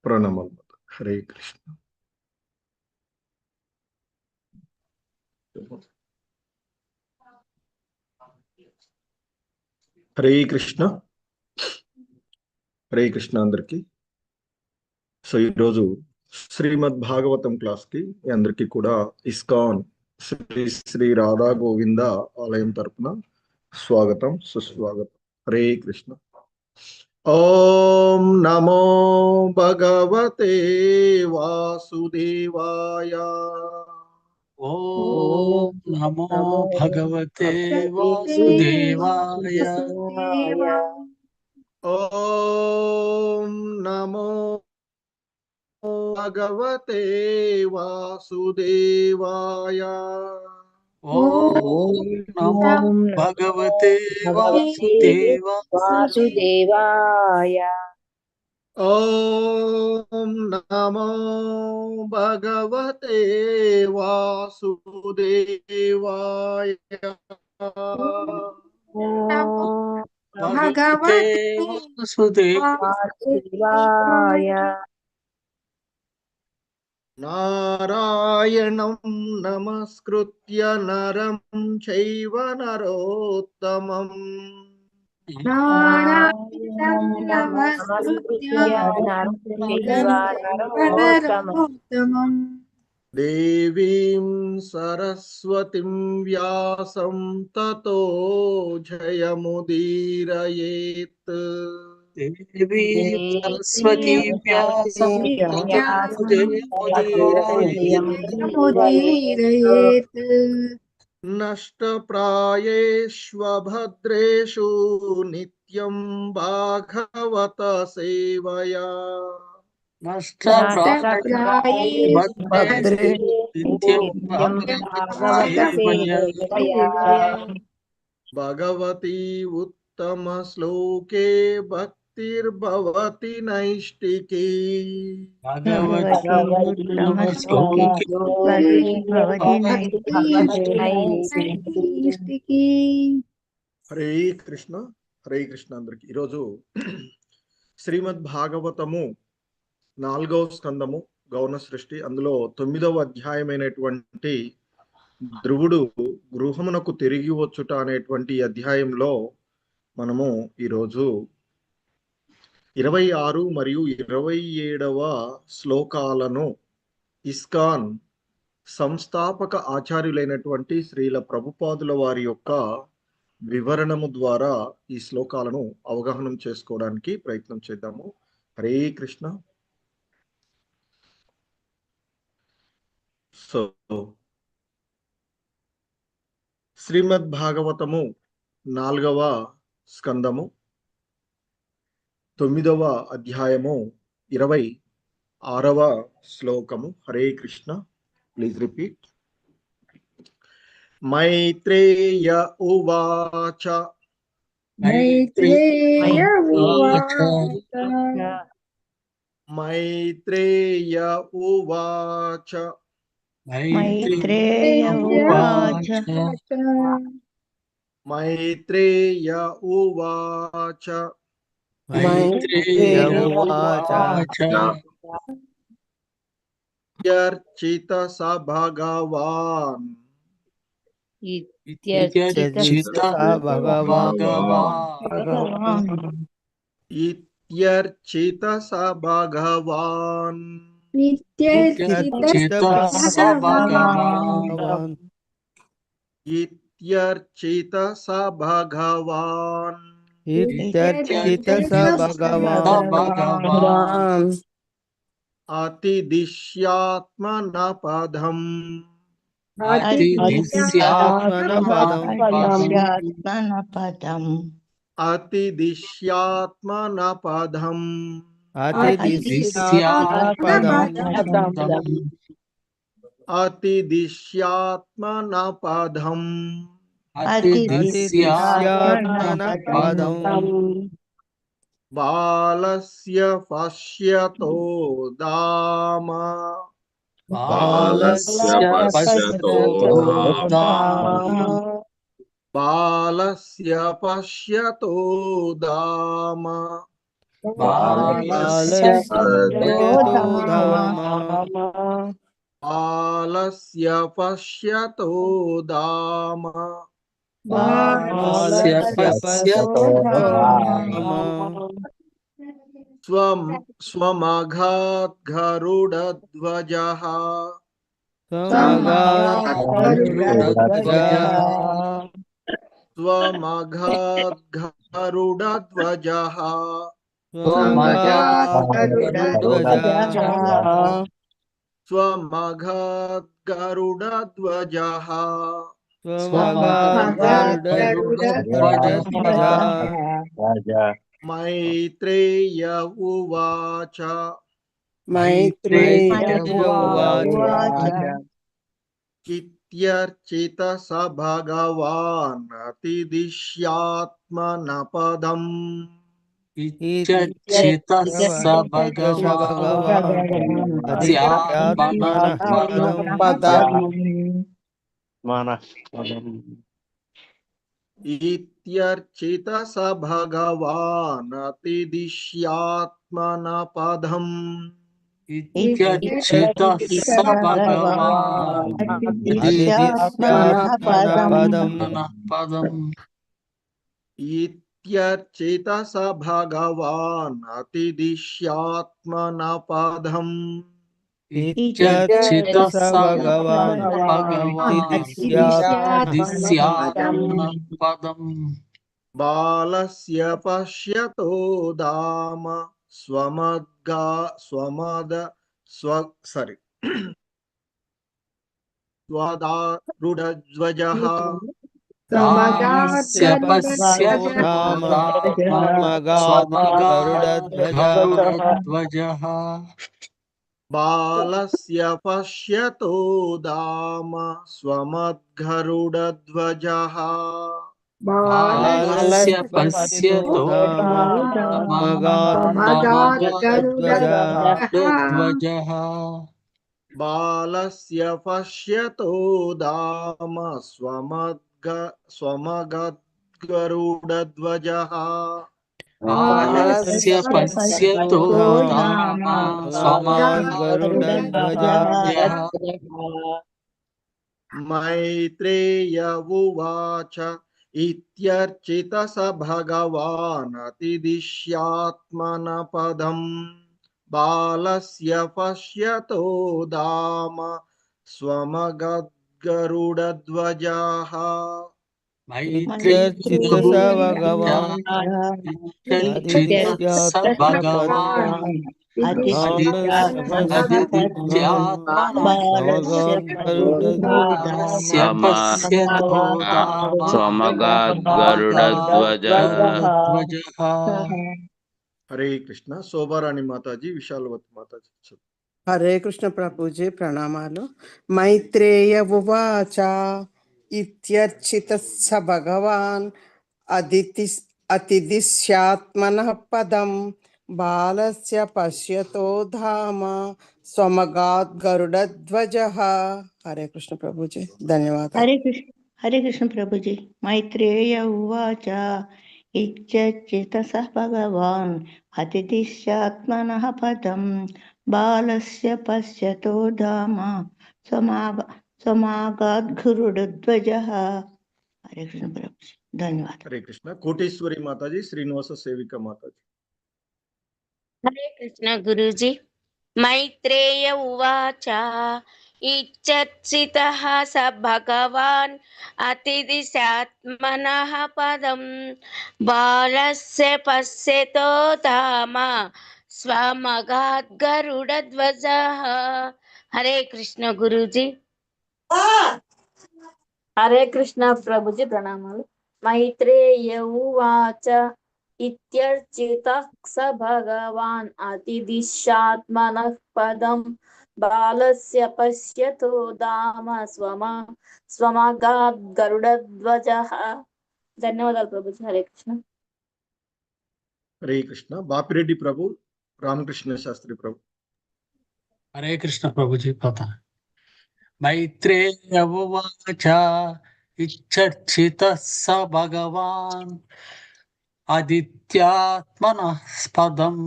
ప్రణామాలు. హరే కృష్ణ. హరే కృష్ణ. హరే కృష్ణ అందరికి. సో ఈరోజు శ్రీమద్ భాగవతం క్లాస్కి అందరికీ కూడా ఇస్కాన్ శ్రీ శ్రీ రాధా గోవింద ఆలయం తరపున స్వాగతం, సుస్వాగతం. హరే కృష్ణ. ఓం నమో భగవతే వాసుదేవాయ. ఓం నమో భగవతే వాసుదేవాయ. ఓం నమో భగవతే వాసుదేవాయ. ఓం నమో భగవతే వాసుదేవాయ. ఓం నమో భగవతే వాసుదేవాయ. భగవతే వాసుదేవాయ. నారాయణం నమస్కృత్య నరం చైవ నరోత్తమం. దేవీం సరస్వతిం వ్యాసం తతో జయముదీరయేత్. దేవీ సరస్వతీ వ్యాసం జయముదీరయేత్. నష్టప్రాయేష్వభద్రేషు నిత్యం భాగవత సేవయా. భగవతి ఉత్తమ శ్లోకే భక్తిర్భవతి నైష్టికీ. హరే కృష్ణ. హరే కృష్ణ అందరికి. ఈరోజు శ్రీమద్ భాగవతము 4వ స్కందము గౌణ సృష్టి, అందులో 9వ అధ్యాయమైనటువంటి ధ్రువుడు గృహమునకు తిరిగి వచ్చుట అనేటువంటి అధ్యాయంలో మనము ఈరోజు 26 మరియు 27వ శ్లోకాలను ఇస్కాన్ సంస్థాపక ఆచార్యులైనటువంటి శ్రీల ప్రభుపాదుల వారి యొక్క వివరణము ద్వారా ఈ శ్లోకాలను అవగాహన చేసుకోవడానికి ప్రయత్నం చేద్దాము. హరే కృష్ణ. సో శ్రీమద్ భాగవతము 4వ స్కందము 9వ అధ్యాయము 26వ శ్లోకము. హరే కృష్ణ. Please repeat. మైత్రేయ ఉవాచ. మైత్రేయ ఉవాచ. మైత్రేయ ఉవాచ. ఇత్యర్చిత స భగవాన్. ఇత్యర్చిత స భగవాన్. ఇత్యర్చిత స భగవాన్. అతిదిశ్యాత్మన పదం. అతిదిశ్యాత్మన పదం. బాలస్య పశ్యతో దామ. బాలస్య పశ్యతో దామ. बालस्य पश्यतो धाम बालस्य पश्यतो दाम बालस्य पश्यतो धाम स्वमघात् गरुडध्वजः समगात् गरुडध्वजः स्वमघात् गरुडध्वजः समगात् गरुडध्वजः स्वमघात् गरुडध्वजः समगात् गरुडध्वजः मैत्रेय उवाच मैत्रेय उवाच इत्यर्चितः स भगवान् अतिदिश्यात्मनपदम् इत्यर्चितः स भगवान् इत्यर्चितः स भगवान् अतिदिश्यात्मनपदम् इत्यर्चितः स भगवान् पदम् इत्यर्चितः स भगवान् अतिदिश्यात्मनपदम् इत्यर्चितः स भगवान् पदम् बालस्य पश्यतो दाम स्वदारुढध्वजः बालस्य पश्यतो गरुडध्वजः बालस्य पश्यतो दाम स्वमद्गरुडध्वजः बालस्य पश्यतो गरुडध्वजः बालस्य पश्यतो दाम स्वमगद्गरुडध्वजः बालस्य पश्यतो धाम गरुडध्वजः मैत्रेय उवाच इत्यर्चितः स भगवान् अतिदिश्यात्मनपदम् बालस्य पश्यतो दाम स्वमगद्गरुडध्वजः मैत्रेयः भगवान् हरे कृष्ण शोभाराणी माताजी विशालवती माताजी हरे कृष्ण प्रभुजी प्रणामालु मैत्रेय उवाच इत्यर्चितः स भगवान् अतिदिश्यात्मनः पदं बालस्य पश्यतो धाम स्वमगात् गरुडध्वजः। हरे कृष्ण प्रभुजी धन्यवाद। हरे कृष्ण प्रभुजी। मैत्रेय उवाच इत्यर्चितः स भगवान् अतिदिश्यात्मनः पदं बालस्य पश्यतो धाम समागात् गरुडध्वजः। हरे कृष्ण प्रभुजी धन्यवाद। हरे कृष्ण कोटेश्वरी माताजी श्रीनिवास सेविका माताजी। हरे कृष्ण गुरुजी। मैत्रेय उवाच इच्छत्सितः स भगवान् अतिदिशात्मनः पदं बालस्य पश्यतो धाम स्वमगात् गरुडध्वजः। हरे कृष्ण गुरुजी। हरे कृष्ण प्रभुजी प्रणामालु मैत्रेय उवाच इत्यर्चितः स भगवान् अतिदिशात्मनः पदं बालस्य पश्यतो धाम स्वमगात् गरुडध्वजः। धन्यवादाలు प्रभुजी। हरे कृष्ण। हरे कृष्ण बापिरेड्डी प्रभु रामकृष्ण शास्त्री प्रभु। हरे कृष्ण प्रभुजी प्रथा मैत्रेय उवाच इच्छर्चितः स भगवान् ఆదిత్యాత్మనః పదం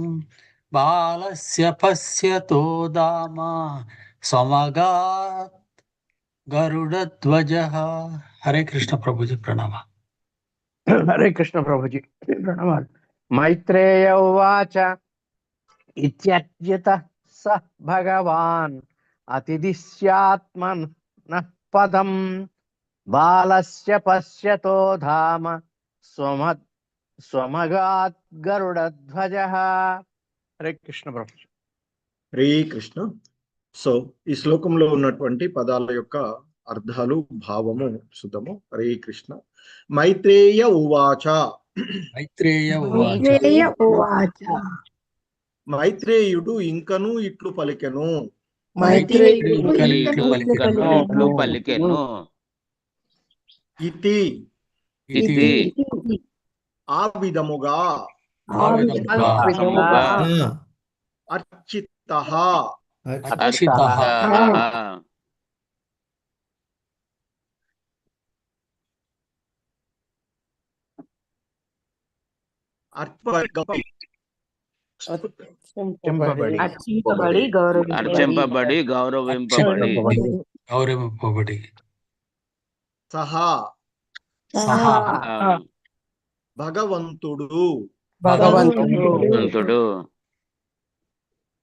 బాలస్య పశ్యతో దామ స్వమగాత్ గరుడధ్వజః. హరే కృష్ణ ప్రభుజీ ప్రణామ. హరే కృష్ణ ప్రభుజీ ప్రణామాలు. మైత్రేయ ఉవాచ ఇత్యర్జిత స భగవాన్ అతిదిశ్యాత్మనః పదం బాలస్య పశ్యతో ధామ స్వమగాత్ గరుడధ్వజః. హరే కృష్ణ ప్రభుజీ. హరే కృష్ణ. సో ఈ శ్లోకంలో ఉన్నటువంటి పదాల యొక్క అర్థాలు భావము చూద్దాము. హరే కృష్ణ. మైత్రేయ ఉవాచ. మైత్రేయ ఉవాచ. మైత్రేయుడు ఇంకను ఇట్లు పలికెను. ఇట్లు పలికెను. ఇతి ఇది ఆ విధముగా అర్చితః అర్చితః అర్చింపబడి గౌరవింపబడి సహా భగవంతుడు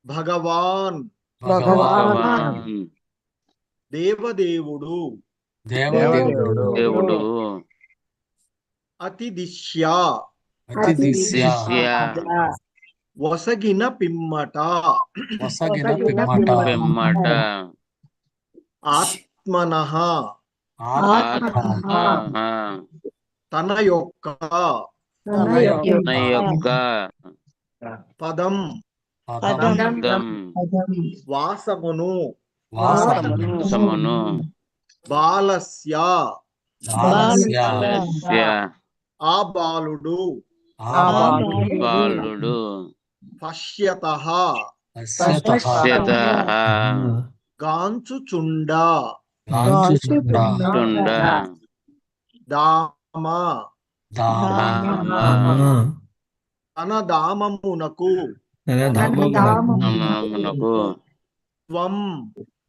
భగవాన్ దేవదేవుడు దేవుడు అతిదిశ్య వసగిన పిమ్మట పిమ్మట ఆత్మనః తన యొక్క పదం వాసమును బాలస్య ఆ బాలుడు పశ్యతః గాంచుచుండ దామ తన దామమునకు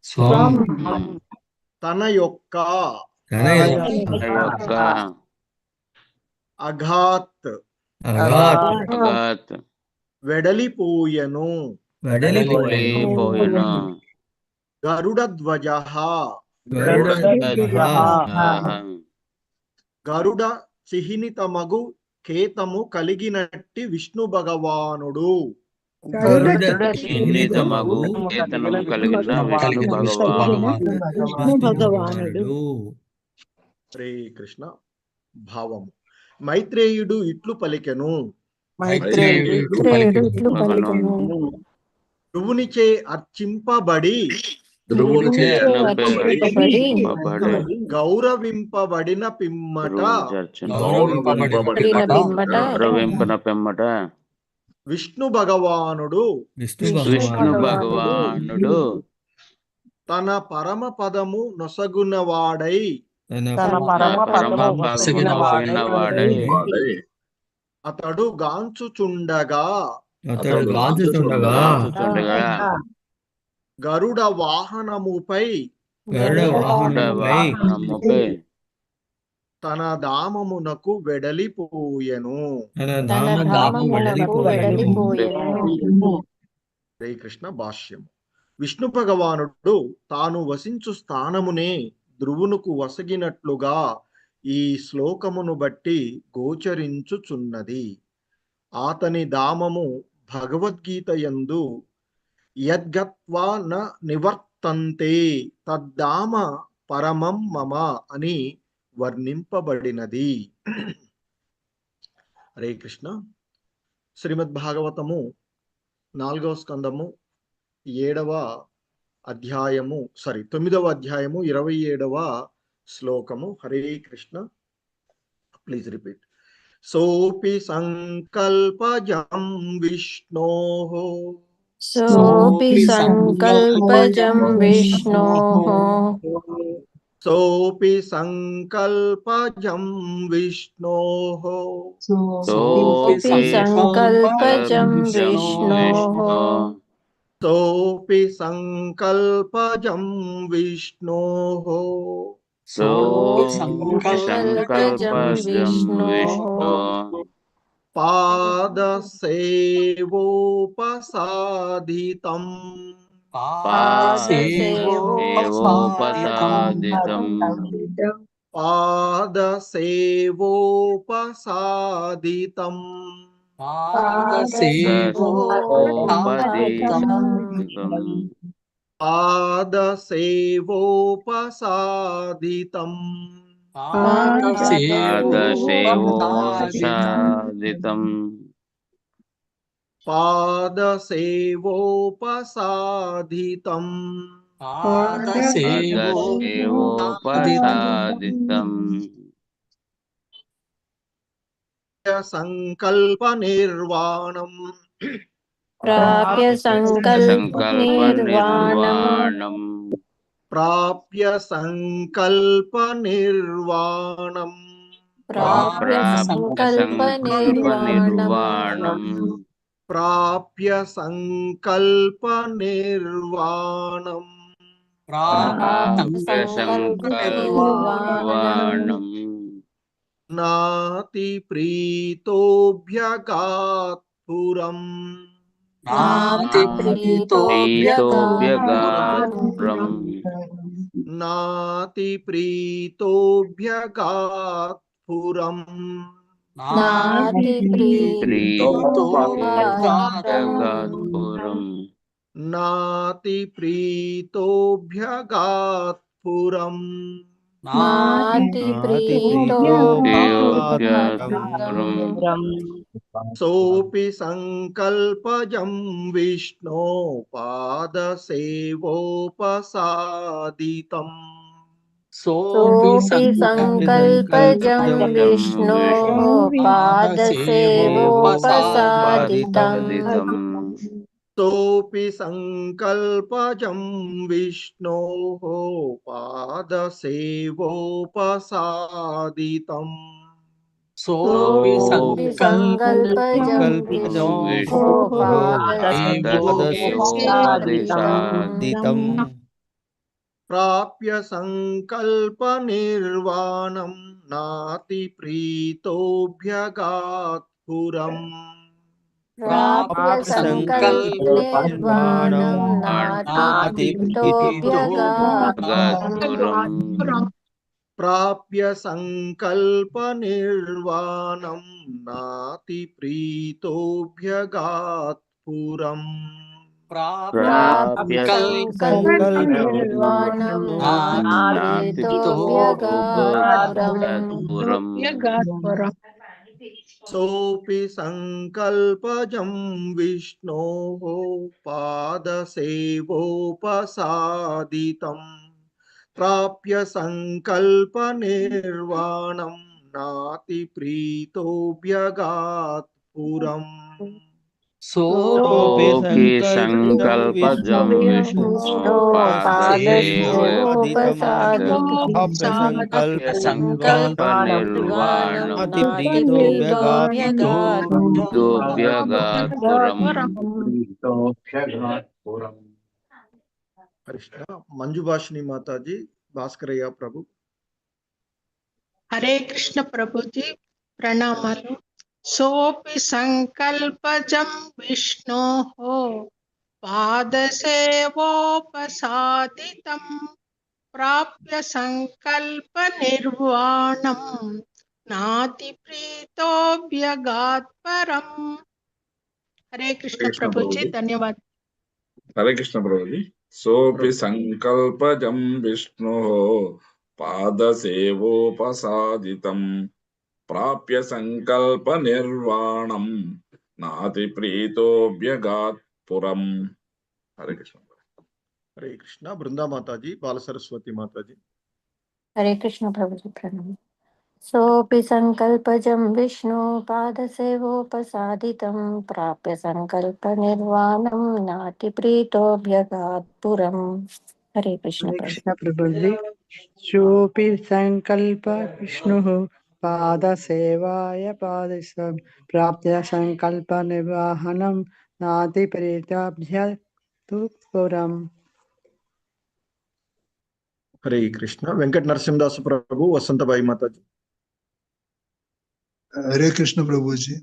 స్వం తన యొక్క అఘాత్ వెడలిపోయెను గరుడధ్వజః గరుడ చిహ్నితమగు కేతము కలిగినట్టి విష్ణు భగవానుడు శ్రీ కృష్ణ. భావము. మైత్రేయుడు ఇట్లు పలికెను. ధ్రువునిచే అర్చింపబడి గౌరవింపబడిన పిమ్మట విష్ణు భగవానుడు తన పరమ పదము నొసగునవాడై అతడు గాంచుచుండగా గరుడ వాహనముపై తన దామమునకు వెడలిపోయెను. శ్రీకృష్ణ భాష్యము. విష్ణు భగవానుడు తాను వసించు స్థానమునే ధ్రువునుకు వసగినట్లుగా ఈ శ్లోకమును బట్టి గోచరించుచున్నది. అతని దామము భగవద్గీత యందు యద్గత్వా న నివర్తంతే తద్దామ పరమం మమ అని వర్ణింపబడినది. హరే కృష్ణ. శ్రీమద్ భాగవతము 4వ స్కందము 9వ అధ్యాయము 27వ శ్లోకము. హరే కృష్ణ. Please repeat. సోపి సంకల్పజం విష్ణోః సంకల్పజం విష్ణోః सोऽपि सङ्कल्पजं विष्णोः सोऽपि संकल्पजं विष्णोः सोऽपि सङ्कल्पजं विष्णोः सोऽपि संकल्पजं विष्णोः पादसेवोपसादितम् पादसेवोपसादितम् पादसेवोपसादितम् पादसेवोपसादितम् पादसेवोपसादितम् पादसेवोपसादितम् पादसेवोपसादितम् संकल्पनिर्वाणम् प्राप्य संकल्पनिर्वाणम् प्राप्य संकल्पनिर्वाणम् प्राप्य संकल्पनिर्वाणम् प्राप्य संकल्पनिर्वाणम् प्राप्य संकल्पनिर्वाणम् नाति प्रीतोऽभ्यगात् पुरम् नाति प्रीतोऽभ्यगात् पुरम् नाति प्रीतोऽभ्यगात् पुरम् नाति प्रीतोऽभ्यगात् पुरम् नाति प्रीतोऽभ्यगात् पुरम् नाति प्रीतोऽभ्यगात् पुरम् सोऽपि सङ्कल्पजं विष्णो पादसेवोपसादितम् सोऽपि संकल्पजं विष्णोः पादसेवोपसादितम् सोऽपि सङ्कल्पजं विष्णोः पादसेवोपसादितम् सोऽपि संकल्पजं विष्णोः पादसेवोपसादितम् प्राप्य संकल्पनिर्वाणं नाति प्रीतोऽभ्यगात् पुरम् प्राप्य संकल्पनिर्वाणं नाति प्रीतोऽभ्यगात् पुरम् प्राप्य संकल्पनिर्वाणं नाति प्रीतोऽभ्यगात् पुरम् प्राप्य संकल्पनिर्वाणं नाति प्रीतोऽभ्यगात् पुरम् सोऽपि सङ्कल्पजं विष्णोः पादसेवोपसादितम् प्राप्य संकल्पनिर्वाणं नाति प्रीतोऽभ्यगात् पुरम् सोऽपि संकल्पजं विष्णो पादसेवोपसादितम् संकल्पनिर्वाणं नाति प्रीतोऽभ्यगात् पुरम् कृष्ण मंजुभाषिनी माता जी భాస్కరయ్య ప్రభు హరే కృష్ణ ప్రభుజీ ప్రణామాలు. సోపి సంకల్పజం విష్ణోః పాదసేవోపసాదితం ప్రాప్య సంకల్ప నిర్వాణం నాతి ప్రీతోభ్యగాత్ పరం. హరే కృష్ణ ప్రభుజీ ధన్యవాదాలు. హరే కృష్ణ ప్రభుజీ. సోపి సంకల్పజం విష్ణోః పాదసేవోపసాదితం ప్రాప్య సంకల్ప నిర్వాణం నాతి ప్రీతోభ్యగాత్ పురం. హరే కృష్ణ. హరే కృష్ణ. బృందా మాతాజీ, బాల సరస్వతి మాతాజీ. హరే కృష్ణ ప్రభుజీ ప్రణామం. सोऽपि संकल्पजं विष्णु पादसेवोपसादितं प्राप्य संकल्पनिर्वाणं नाति प्रीतोऽभ्यगात् पुरम्. हरे कृष्ण హరే కృష్ణ ప్రభుజీ सोऽपि सङ्कल्प विष्णुः पादसेवाय पादस्वं प्राप्य सङ्कल्पनिर्वहनं नातिप्रीताभ्यतु पुरम्. हरे कृष्ण. वेंकट नरसिंहदास प्रभु, वसंतबाई माता जी. हरे कृष्ण प्रभु जी.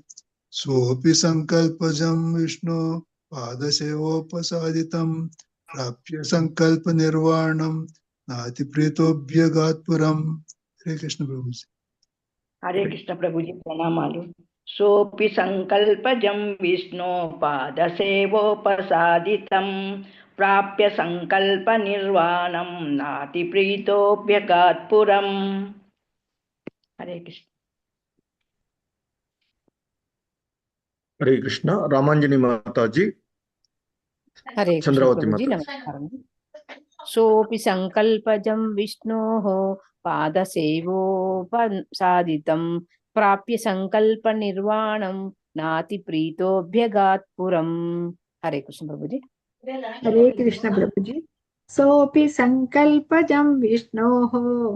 सोऽपि संकल्पजं विष्णु पादसेवोपसादितं प्राप्य संकल्प निर्वाणं नाति प्रीतोऽभ्यगात् पुरम्. हरे कृष्ण प्रभु जी. हरे कृष्ण प्रभु जी प्रणमालु. सोऽपि संकल्पजं विष्णु पादसेवोपसादितं प्राप्य संकल्प निर्वाणं नाति प्रीतोऽभ्यगात् पुरम्. हरे कृष्ण. हरे कृष्ण. रामांजनी माता जी. हरे कृष्ण चंद्रावती प्रभु जी माता. नमस्कारं. सोऽपि संकल्पजं विष्णोः पादसेवोपसादितं प्राप्य संकल्पनिर्वाणं नाति प्रीतोऽभ्यगात् पुरम्. हरे कृष्ण प्रभु जी. हरे कृष्ण प्रभु जी. सोऽपि संकल्पजं विष्णोः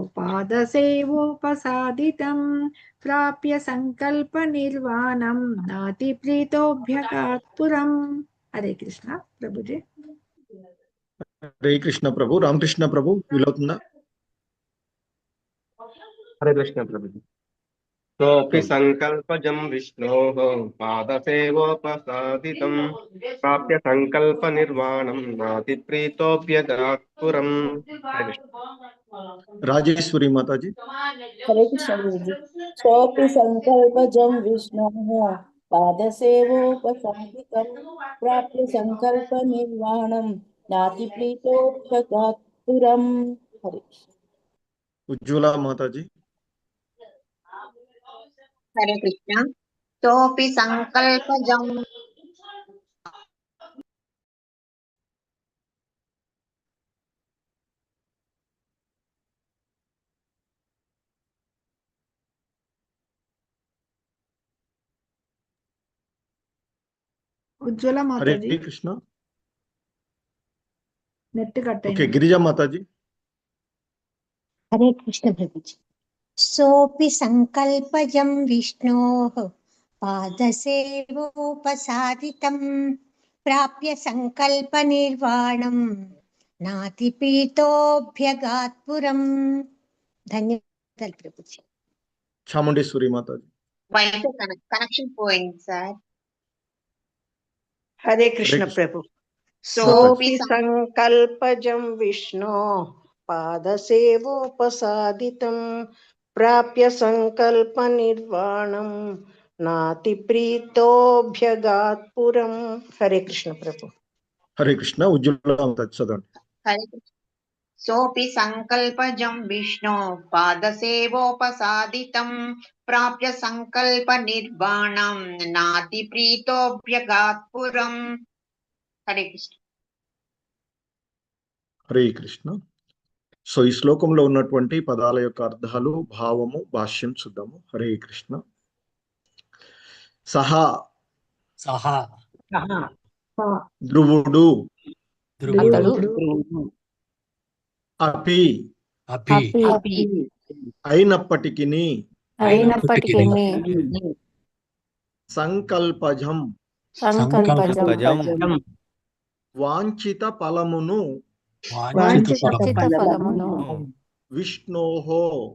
पादसेवोपसादितं प्राप्य संकल्पनिर्वाणं नाति प्रीतोऽभ्यगात् पुरम्. हरे कृष्ण प्रभु जी. हरे कृष्ण प्रभु. रामकृष्ण प्रभु विलोकना. हरे कृष्ण प्रभु जी. सोऽपि संकल्पजं विष्णोः पादसेवोपसादितं प्राप्य संकल्पनिर्वाणं नाति प्रीतोऽभ्यगात् पुरम्. हरे कृष्ण. राजेश्वरी माता जी. हरे कृष्ण गुरु जी. सोऽपि संकल्पजं विष्णोः पादसेवोपसादितं प्राप्य संकल्प निर्वाणं नाति प्रीतोऽभ्यगात् पुरम्. हरे कृष्ण. उज्ज्वला माता जी. हरे कृष्ण. सोऽपि संकल्पजं उज्ज्वला माता Hare ji Krishna. Net cut okay. Girija माता जी. हरे कृष्ण प्रभु जी. सोऽपि संकल्पजं विष्णोः पादसेवोपसादितं प्राप्य संकल्पनिर्वाणं नातिपीतोऽभ्यगात् पुरम्. धन्यवाद प्रभु जी. चामुंडेश्वरी माता जी. connection point, sir. हरे कृष्ण कृष्ण. प्रभु. सोऽपि सोऽपि संकल्पजं विष्णो पादसेवोपसादितं प्राप्य संकल्पनिर्वाणं नाति प्रीतोऽभ्यगात् पुरम्. हरे कृष्ण प्रभु. हरे कृष्ण. उज्ज्वला माता जी चदंడి. हरे कृष्ण. सोऽपि संकल्पजं विष्णो पादसेवोपसादितं प्राप्य संकल्पनिर्वाणं नाति प्रीतोऽभ्यगात् पुरम्. हरे कृष्ण. హరే కృష్ణ. సో ఈ శ్లోకంలో ఉన్నటువంటి పదాల యొక్క అర్థాలు, భావము, భాష్యం చూద్దాము. హరే కృష్ణ. సహా ధ్రువుడు, అపి అయినప్పటికిని, సంకల్పజం వాంఛిత ఫలమును విష్ణోహో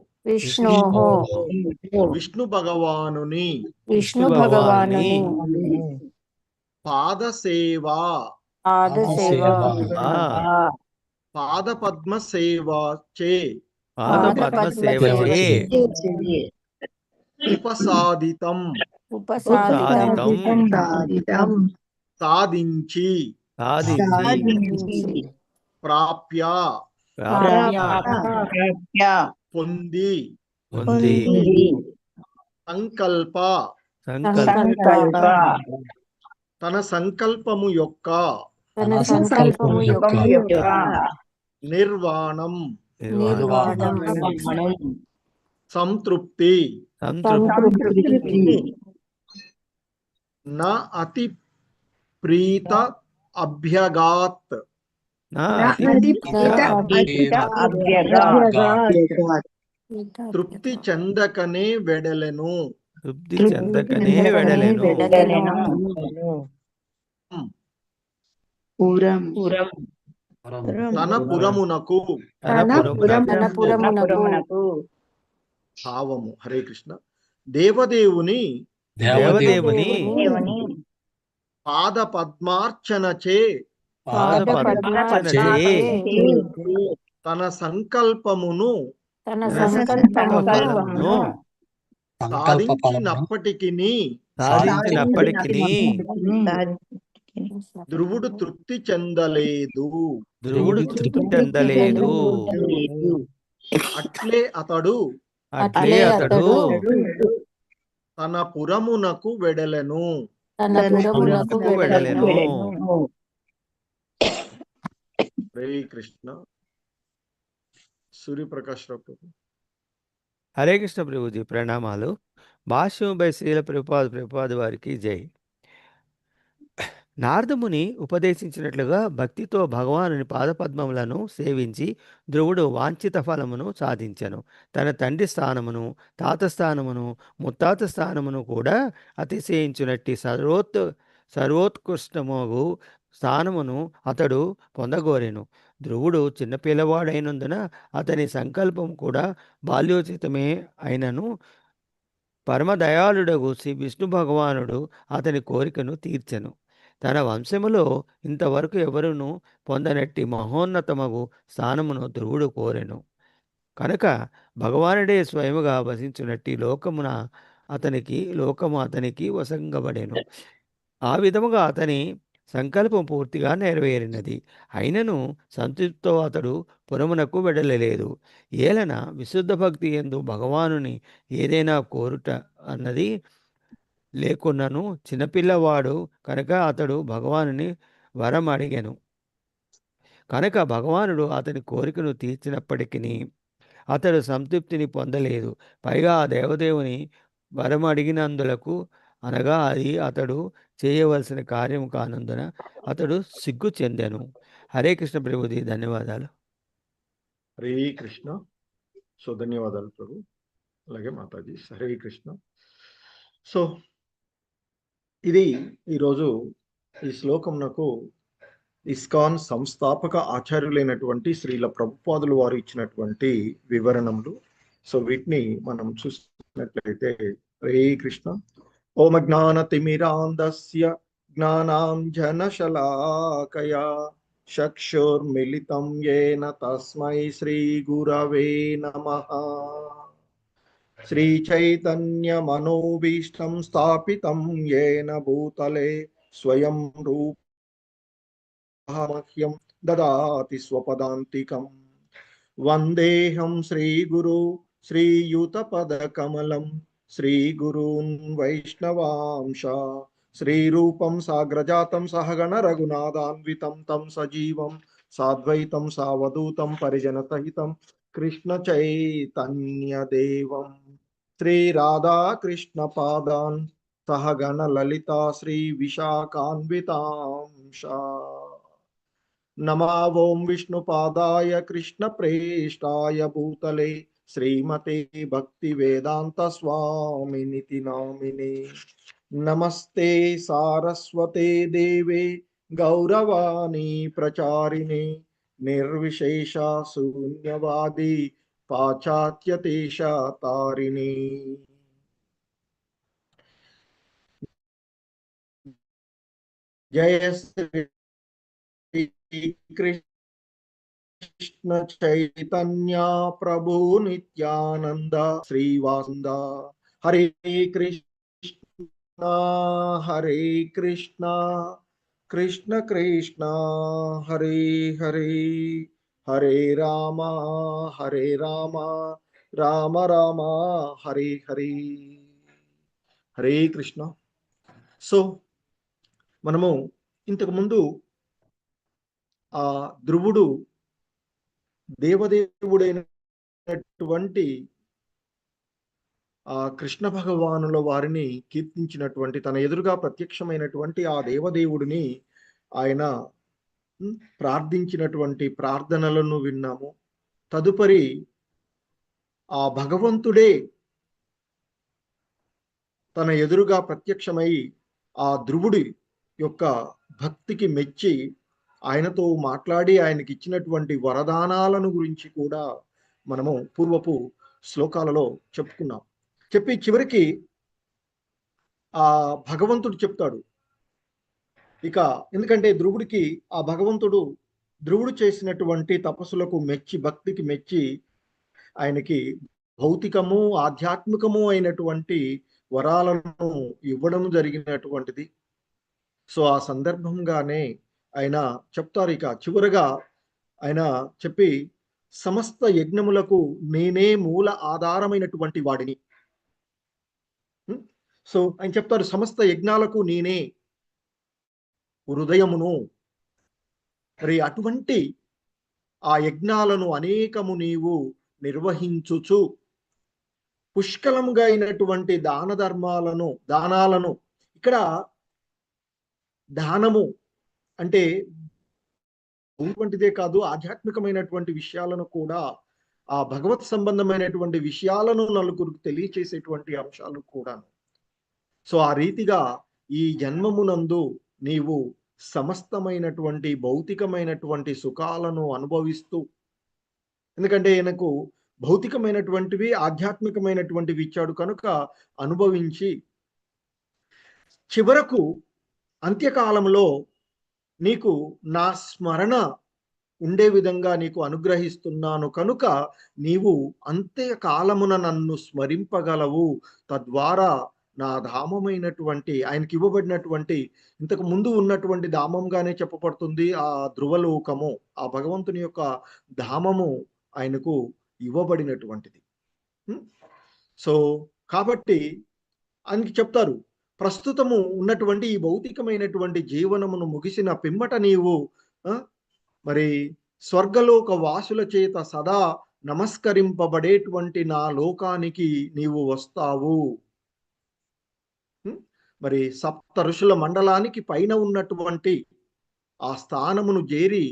విష్ణు భగవానుని పాదసేవా పాదపద్మ సేవాచే ఉపసాదితం సాధించి ప్రాప్య పొంది సంకల్ప తన సంకల్పము యొక్క నిర్వాణం సంతృప్తి నా అతి ప్రీత అభ్యగాత్ తృప్తి చెందకనే వెడలెను. తృప్తి చెందకనే వెడలెను. తన పురమునకు. భావము. హరే కృష్ణ. దేవదేవుని పాద పద్మార్చనచే తన సంకల్పమును సాధించినప్పటికీ ధ్రువుడు తృప్తి చెందలేదు. అట్లే అతడు తన పురమునకు వెడలెను. హరే కృష్ణ. సూర్యప్రకాష్ రావు ప్రభు. హరే కృష్ణ ప్రభుజీ, ప్రణామాలు. భాష్యం బై శ్రీల ప్రభుపాద వారికి జై. నారదముని ఉపదేశించినట్లుగా భక్తితో భగవానుని పాదపద్మములను సేవించి ధ్రువుడు వాంఛిత ఫలమును సాధించెను. తన తండ్రి స్థానమును, తాత స్థానమును, ముత్తాత స్థానమును కూడా అతిశయించునట్టి సర్వోత్కృష్టమగు స్థానమును అతడు పొందగోరెను. ధ్రువుడు చిన్నపిల్లవాడైనందున అతని సంకల్పం కూడా బాల్యోచితమే అయినను పరమదయాళుడగు శ్రీ విష్ణు భగవానుడు అతని కోరికను తీర్చెను. తన వంశములో ఇంతవరకు ఎవరును పొందనట్టి మహోన్నతమగు స్థానమును ధ్రువుడు కోరెను. కనుక భగవానుడే స్వయముగా వసించునట్టి లోకము అతనికి వసంగబడెను. ఆ విధముగా అతని సంకల్పం పూర్తిగా నెరవేరినది. అయినను సంతృప్తితో అతడు పురమునకు వెడలలేదు. ఏలన విశుద్ధ భక్తి యందు భగవానుని ఏదైనా కోరుట అన్నది లేకున్నను చిన్నపిల్లవాడు కనుక అతడు భగవానుని వరం అడిగెను. కనుక భగవానుడు అతని కోరికను తీర్చినప్పటికీ అతడు సంతృప్తిని పొందలేదు. పైగా ఆ దేవదేవుని వరం అడిగినందులకు, అనగా అది అతడు చేయవలసిన కార్యం కానందున అతడు సిగ్గు చెందెను. హరే కృష్ణ ప్రభుజీ, ధన్యవాదాలు. హరే కృష్ణ. సో ధన్యవాదాలు ప్రభు. అలాగే మాతాజీ. హరే కృష్ణ. సో ఇది ఈరోజు ఈ శ్లోకమునకు ఇస్కాన్ సంస్థాపక ఆచార్యులైనటువంటి శ్రీల ప్రభుపాదులు వారు ఇచ్చినటువంటి వివరణములు. సో వీటిని మనం చూసినట్లయితే హరే కృష్ణ. ఓం జ్ఞానతిమిరాంధస్య జ్ఞానాంజనశలాకయా చక్షుర్మిలితం యేన తస్మై శ్రీ గురవే నమః. శ్రీచైతన్యమనోభీష్టం స్థాపితం యేన భూతలే స్వయం రూపమహ్యం దదాతి స్వపదాంతికం. వందేహం శ్రీగురు శ్రీయుతపదకమలం శ్రీగురూన్ వైష్ణవాంశ శ్రీరూపం సాగ్రజాతం సహగణ రఘునాథాన్వితం తం సజీవం సాద్వైతం సావధూతం పరిజనసహితం కృష్ణ చైతన్యదేవం శ్రీ రాధాకృష్ణ పాదాన్ సహగణ లలితా శ్రీ విశాఖాన్వితాంశ. నమా ఓం విష్ణుపాదాయ కృష్ణ ప్రేష్టాయ భూతలే శ్రీమతే భక్తి వేదాంత స్వామినితి నామినే. నమస్తే సారస్వతే దేవే గౌరవాణి ప్రచారిణే నిర్విశేష శూన్యవాది పాశ్చాత్యదేశ తారిణి. జయ శ్రీ కృష్ణ చైతన్య ప్రభు నిత్యానంద శ్రీవాసంద. హరే కృష్ణ హరే కృష్ణ కృష్ణ కృష్ణ హరే హరే హరే రామ రామ రామ హరే హరే. హరే కృష్ణ. సో మనము ఇంతకు ముందు ఆ ధ్రువుడు దేవదేవుడైనటువంటి ఆ కృష్ణ భగవానుల వారిని కీర్తించినటువంటి, తన ఎదురుగా ప్రత్యక్షమైనటువంటి ఆ దేవదేవుడిని ఆయన ప్రార్థించినటువంటి ప్రార్థనలను విన్నాము. తదుపరి ఆ భగవంతుడే తన ఎదురుగా ప్రత్యక్షమై ఆ ధ్రువుడి యొక్క భక్తికి మెచ్చి ఆయనతో మాట్లాడి ఆయనకి ఇచ్చినటువంటి వరదానాలను గురించి కూడా మనము పూర్వపు శ్లోకాలలో చెప్పుకున్నాం. చెప్పి చివరికి ఆ భగవంతుడు చెప్తాడు. ఇక ఎందుకంటే ధ్రువుడికి ఆ భగవంతుడు ధ్రువుడు చేసినటువంటి తపస్సులకు మెచ్చి భక్తికి మెచ్చి ఆయనకి భౌతికము ఆధ్యాత్మికము అయినటువంటి వరాలను ఇవ్వడం జరిగినటువంటిది. సో ఆ సందర్భంగానే ఆయన చెప్తారు. ఇక చివరగా ఆయన చెప్పి సమస్త యజ్ఞములకు నేనే మూల ఆధారమైనటువంటి వాడిని. సో ఆయన చెప్తారు సమస్త యజ్ఞాలకు నేనే హృదయమును. మరి అటువంటి ఆ యజ్ఞాలను అనేకము నీవు నిర్వహించుచు పుష్కలముగా అయినటువంటి దానాలను ఇక్కడ దానము అంటే అటువంటిదే కాదు, ఆధ్యాత్మికమైనటువంటి విషయాలను కూడా ఆ భగవత్ సంబంధమైనటువంటి విషయాలను నలుగురికి తెలియచేసేటువంటి అంశాలు కూడా. సో ఆ రీతిగా ఈ జన్మమునందు నీవు సమస్తమైనటువంటి భౌతికమైనటువంటి సుఖాలను అనుభవిస్తూ, ఎందుకంటే ఆయనకు భౌతికమైనటువంటివి ఆధ్యాత్మికమైనటువంటివి ఇచ్చాడు కనుక అనుభవించి చివరకు అంత్యకాలంలో నీకు నా స్మరణ ఉండే విధంగా నీకు అనుగ్రహిస్తున్నాను కనుక నీవు అంత్యకాలమున నన్ను స్మరింపగలవు. తద్వారా నా ధామమైనటువంటి ఆయనకి ఇవ్వబడినటువంటి ఇంతకు ముందు ఉన్నటువంటి ధామంగానే చెప్పబడుతుంది ఆ ధ్రువలోకము, ఆ భగవంతుని యొక్క ధామము ఆయనకు ఇవ్వబడినటువంటిది. సో కాబట్టి ఆయనకి చెప్తారు ప్రస్తుతము ఉన్నటువంటి ఈ భౌతికమైనటువంటి జీవనమును ముగిసిన పిమ్మట నీవు మరి స్వర్గలోక వాసుల చేత సదా నమస్కరింపబడేటువంటి నా లోకానికి నీవు వస్తావు. మరి సప్త ఋషుల మండలానికి పైన ఉన్నటువంటి ఆ స్థానమును చేరి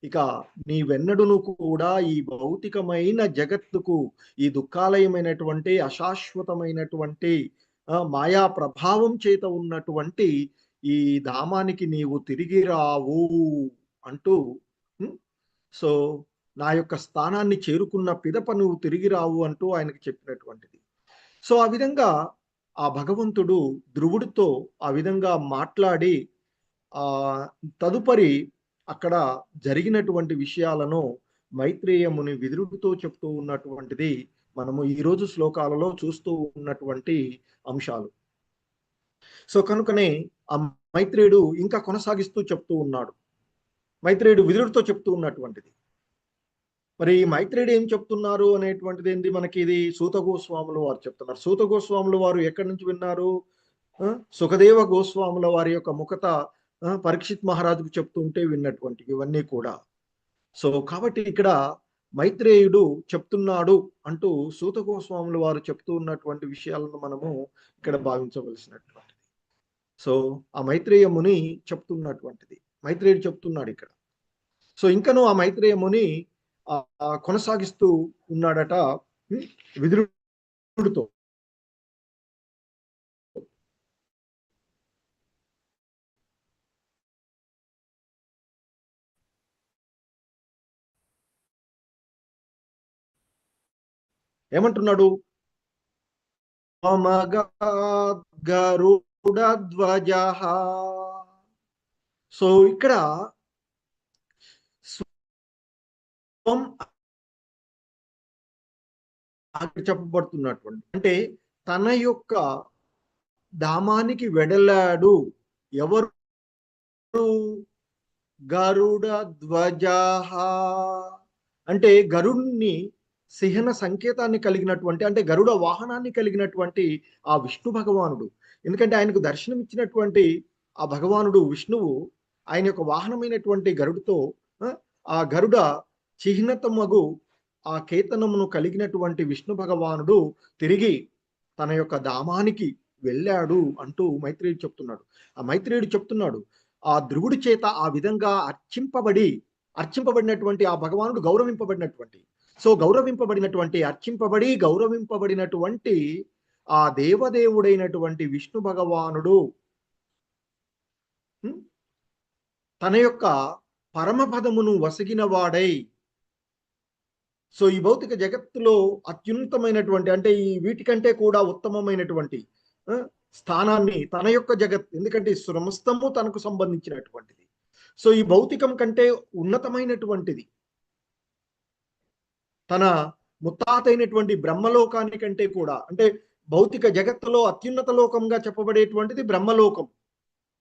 ఇక నీవెన్నడును కూడా ఈ భౌతికమైన జగత్తుకు ఈ దుఃఖాలయమైనటువంటి అశాశ్వతమైనటువంటి మాయా ప్రభావం చేత ఉన్నటువంటి ఈ ధామానికి నీవు తిరిగి రావు అంటూ, సో నా యొక్క స్థానాన్ని చేరుకున్న పిదప నువ్వు తిరిగి రావు అంటూ ఆయనకి చెప్పినటువంటిది. సో ఆ విధంగా ఆ భగవంతుడు ధ్రువుడితో ఆ విధంగా మాట్లాడి తదుపరి అక్కడ జరిగినటువంటి విషయాలను మైత్రేయ ముని విదురుడితో చెప్తూ ఉన్నటువంటిది మనము ఈరోజు శ్లోకాలలో చూస్తూ ఉన్నటువంటి అంశాలు. సో కనుకనే ఆ మైత్రేయుడు ఇంకా కొనసాగిస్తూ చెప్తూ ఉన్నాడు. మైత్రేయుడు విదురుడితో చెప్తూ ఉన్నటువంటిది. మరి మైత్రేయుడు ఏం చెప్తున్నారు అనేటువంటిది ఏంటి మనకి ఇది సూత గోస్వాములు వారు చెప్తున్నారు. సూత గోస్వాములు వారు ఎక్కడి నుంచి విన్నారు? సుఖదేవ గోస్వాముల వారి యొక్క ముఖత పరీక్షిత్ మహారాజుకు చెప్తుంటే విన్నటువంటి ఇవన్నీ కూడా. సో కాబట్టి ఇక్కడ మైత్రేయుడు చెప్తున్నాడు అంటూ సూత గోస్వాములు వారు చెప్తూ ఉన్నటువంటి విషయాలను మనము ఇక్కడ భావించవలసినటువంటిది. సో ఆ మైత్రేయ ముని చెప్తున్నటువంటిది మైత్రేయుడు చెప్తున్నాడు ఇక్కడ. సో ఇంకను ఆ మైత్రేయ ముని కొనసాగిస్తూ ఉన్నాడట విదురుడితో. ఏమంటున్నాడు? గరుడధ్వజః. సో ఇక్కడ చెప్పబడుతున్నటువంటి అంటే తన యొక్క ధామానికి వెడలాడు ఎవరు? గరుడధ్వజః అంటే గరుణ్ణి సిహన సంకేతాన్ని కలిగినటువంటి అంటే గరుడ వాహనాన్ని కలిగినటువంటి ఆ విష్ణు భగవానుడు. ఎందుకంటే ఆయనకు దర్శనం ఇచ్చినటువంటి ఆ భగవానుడు విష్ణువు ఆయన యొక్క వాహనమైనటువంటి గరుడుతో ఆ గరుడ చిహ్నతమగు ఆ కేతనమును కలిగినటువంటి విష్ణు భగవానుడు తిరిగి తన యొక్క ధామానికి వెళ్ళాడు అంటూ మైత్రేయుడు చెప్తున్నాడు. ఆ మైత్రేయుడు చెప్తున్నాడు ఆ ధ్రువుడి చేత ఆ విధంగా అర్చింపబడినటువంటి ఆ భగవానుడు గౌరవింపబడినటువంటి, సో గౌరవింపబడినటువంటి ఆ దేవదేవుడైనటువంటి విష్ణు భగవానుడు తన యొక్క పరమపదమును వసగిన వాడై, సో ఈ భౌతిక జగత్తులో అత్యున్నతమైనటువంటి, అంటే ఈ వీటికంటే కూడా ఉత్తమమైనటువంటి స్థానాన్ని తన యొక్క జగత్, ఎందుకంటే సమస్తము తనకు సంబంధించినటువంటిది, సో ఈ భౌతికం కంటే ఉన్నతమైనటువంటిది, తన ముత్తాతైనటువంటి బ్రహ్మలోకాని కంటే కూడా, అంటే భౌతిక జగత్తులో అత్యున్నత లోకంగా చెప్పబడేటువంటిది బ్రహ్మలోకం,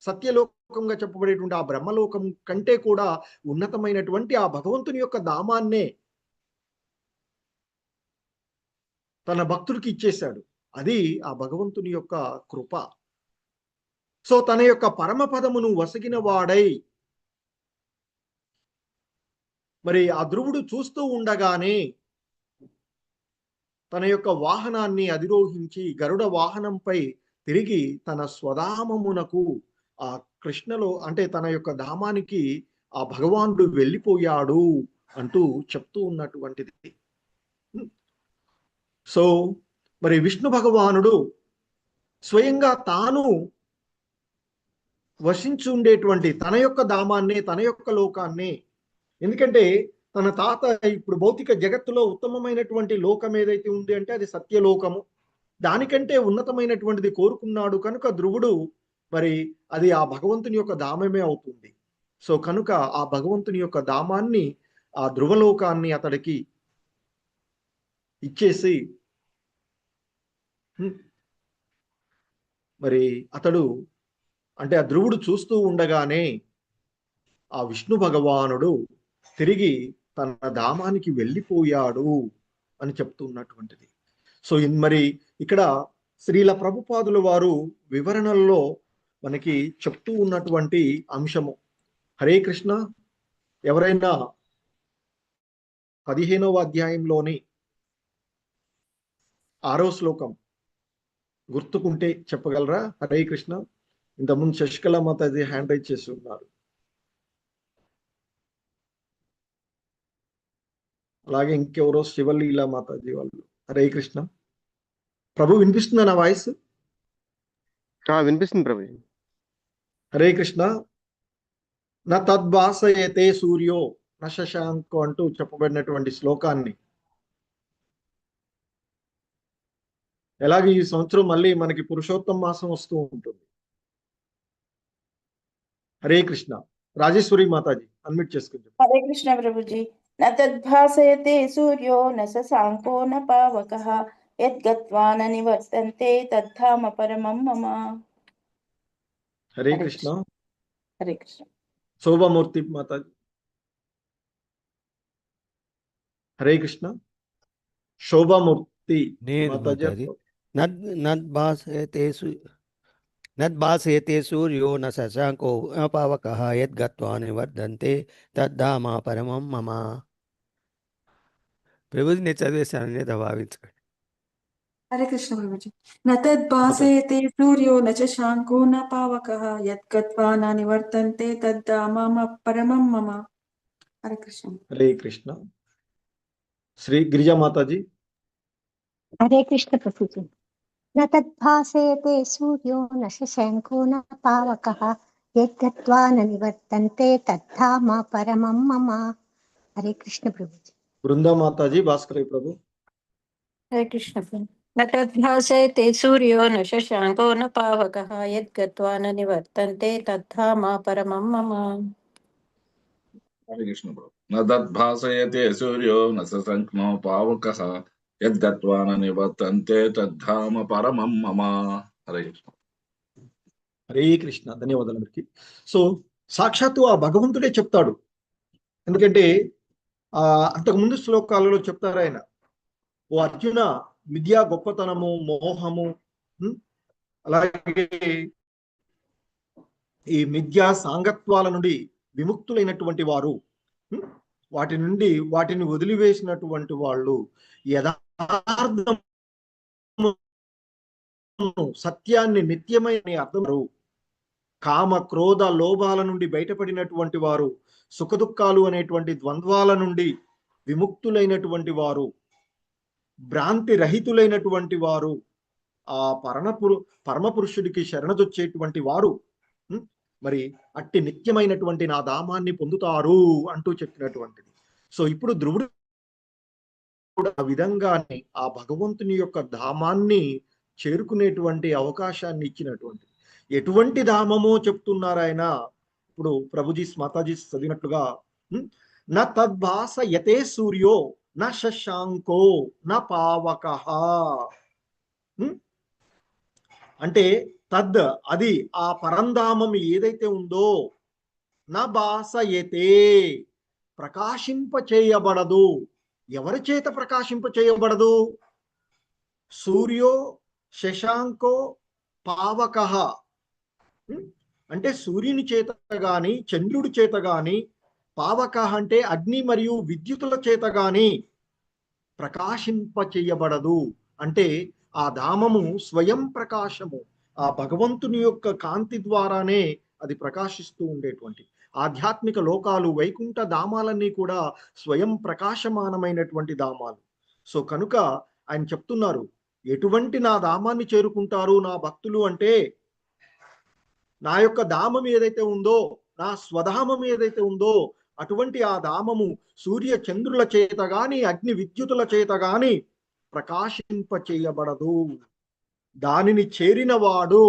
సత్యలోకంగా చెప్పబడేటువంటి ఆ బ్రహ్మలోకం కంటే కూడా ఉన్నతమైనటువంటి ఆ భగవంతుని యొక్క ధామాన్నే తన భక్తుడికి ఇచ్చేశాడు. అది ఆ భగవంతుని యొక్క కృప. సో తన యొక్క పరమపదమును వసగిన వాడై, మరి ఆ ధ్రువుడు చూస్తూ ఉండగానే తన యొక్క వాహనాన్ని అధిరోహించి గరుడ వాహనంపై తిరిగి తన స్వధామమునకు, ఆ కృష్ణలో అంటే తన యొక్క ధామానికి ఆ భగవానుడు వెళ్ళిపోయాడు అంటూ చెప్తూ ఉన్నటువంటిది. సో మరి విష్ణు భగవానుడు స్వయంగా తాను వసించి ఉండేటువంటి తన యొక్క ధామాన్నే, తన యొక్క లోకాన్నే, ఎందుకంటే తన తాత ఇప్పుడు భౌతిక జగత్తులో ఉత్తమమైనటువంటి లోకం ఏదైతే ఉంది అంటే అది సత్యలోకము, దానికంటే ఉన్నతమైనటువంటిది కోరుకున్నాడు కనుక ధ్రువుడు మరి అది ఆ భగవంతుని యొక్క ధామమే అవుతుంది. సో కనుక ఆ భగవంతుని యొక్క ధామాన్ని, ఆ ధ్రువలోకాన్ని అతడికి ఇచ్చేసి మరి అతడు, అంటే ఆ ధ్రువుడు చూస్తూ ఉండగానే ఆ విష్ణు భగవానుడు తిరిగి తన ధామానికి వెళ్ళిపోయాడు అని చెప్తున్నటువంటిది. సో మరి ఇక్కడ శ్రీల ప్రభుపాదుల వారు వివరణల్లో మనకి చెప్తూ ఉన్నటువంటి అంశము. హరే కృష్ణ. ఎవరైనా 15వ అధ్యాయంలోని 6వ శ్లోకం గుర్తుకుంటే చెప్పగలరా? హరే కృష్ణ. ఇంతకుముందు శశికళ మాతాజీ హ్యాండ్ రైజ్ చేసి ఉన్నారు. అలాగే ఇంకెవరో శివలీల మాతాజీ వాళ్ళు. హరే కృష్ణ. ప్రభు వినిపిస్తుందా నా వాయిస్? వినిపిస్తుంది ప్రభు. హరే కృష్ణ. నా తద్భాసయతే సూర్యో న శశాంకో అంటూ చెప్పబడినటువంటి శ్లోకాన్ని ఎలాగే ఈ సంవత్సరం మళ్ళీ మనకి పురుషోత్తమ మాసం వస్తూ ఉంటుంది. హరే కృష్ణ. రాజేశ్వరి మాతాజీ అన్మ్యూట్ చేసుకుంటాం. హరే కృష్ణ ప్రభుజీ. న తద్భాసయతే సూర్యో న శశాంకో న పావకః యద్గత్వా న నివర్తంతే తద్ధామ పరమం మమ. హరే కృష్ణ. హరే కృష్ణ. శోభామూర్తి మాతాజీ. హరే కృష్ణ. శోభామూర్తి మాతాజీ. నద్భాసయతే సూర్యో న శశాంకో న పావకః యద్గత్వా నివర్ధంతే తద్ధామ పరమం మమ. ప్రభుజీ నేను చదివేశాను, లేదా భావించండి. హరే కృష్ణ ప్రభుజీ. న తద్భాసయతే సూర్యో న శశాంకో న పావకః యద్గత్వా న నివర్తంతే తద్ధామ పరమం మమ. హరే కృష్ణ. హరే కృష్ణ. శ్రీ గిరిజా మాతాజీ. హరే కృష్ణ ప్రభుజీ. న తద్భాసయతే సూర్యో న శశాంకో న పావకః యద్గత్వా న నివర్తంతే తద్ధామ పరమం మమ. హరే కృష్ణ ప్రభుజీ. బృందా మాతాజీ. భాస్కర్ ప్రభు. హరే కృష్ణ ప్రభు. న తద్భాసయతే సూర్యో న శశాంకో న పావకః యద్గత్వా న నివర్తంతే తద్ధామ పరమం మమ. హరే కృష్ణ ప్రభు. న తద్భాసయతే సూర్యో న శశాంకో పావకః యద్గత్వా న నివర్తంతే తద్ధామ పరమం మమ. హరే కృష్ణ. హరే కృష్ణ. ధన్యవాదాలు అందరికి. సో సాక్షాత్తు ఆ భగవంతుడే చెప్తాడు. ఎందుకంటే అంతకు ముందు శ్లోకాలలో చెప్తారు ఆయన, ఓ అర్జున, విద్యా గొప్పతనము, మోహము, అలాగే ఈ మిథ్యా సాంగత్వాల నుండి విముక్తులైనటువంటి వారు, వాటిని వదిలివేసినటువంటి వాళ్ళు యథార్థము సత్యాన్ని నిత్యమైన అర్థం కామ క్రోధ లోభాల నుండి బయటపడినటువంటి వారు, సుఖదుఖాలు అనేటువంటి ద్వంద్వాల నుండి విముక్తులైనటువంటి వారు, భ్రాంతి రహితులైనటువంటి వారు, ఆ పరమపురుషుడికి శరణదొచ్చేటువంటి వారు మరి అట్టి నిత్యమైనటువంటి నా ధామాన్ని పొందుతారు అంటూ చెప్పినటువంటిది. సో ఇప్పుడు ధ్రువుడు కూడా ఆ విధంగానే ఆ భగవంతుని యొక్క ధామాన్ని చేరుకునేటువంటి అవకాశాన్ని ఇచ్చినటువంటి ఎటువంటి ధామమో చెప్తున్నారు ఆయన. ఇప్పుడు ప్రభుజీ మాతాజీ చదివినట్లుగా న తద్భాస యతే సూర్యో న శశాంకో న పావకః, అంటే తద్ అది ఆ పరంధామం ఏదైతే ఉందో, నా భాసయతే ప్రకాశింప చేయబడదు. ఎవరి చేత ప్రకాశింప చేయబడదు? సూర్యో శశాంకో పావకః, అంటే సూర్యుని చేత గాని చంద్రుడి చేత గాని, పావకః అంటే అగ్ని మరియు విద్యుతుల చేత గాని ప్రకాశింప చేయబడదు. అంటే ఆ ధామము స్వయం ప్రకాశము, ఆ భగవంతుని యొక్క కాంతి ద్వారానే అది ప్రకాశిస్తూ ఉండేటువంటి ఆధ్యాత్మిక లోకాలు, వైకుంఠ ధామాలన్నీ కూడా స్వయం ప్రకాశమానమైనటువంటి ధామాలు. సో కనుక ఆయన చెప్తున్నారు, ఎటువంటి నా ధామాన్ని చేరుకుంటారు నా భక్తులు అంటే, నా యొక్క ధామం ఏదైతే ఉందో, నా స్వధామం ఏదైతే ఉందో, అటువంటి ఆ ధామము సూర్య చంద్రుల చేత గాని అగ్ని విద్యుతుల చేత గాని ప్రకాశింప చేయబడదు. దానిని చేరిన వాడు,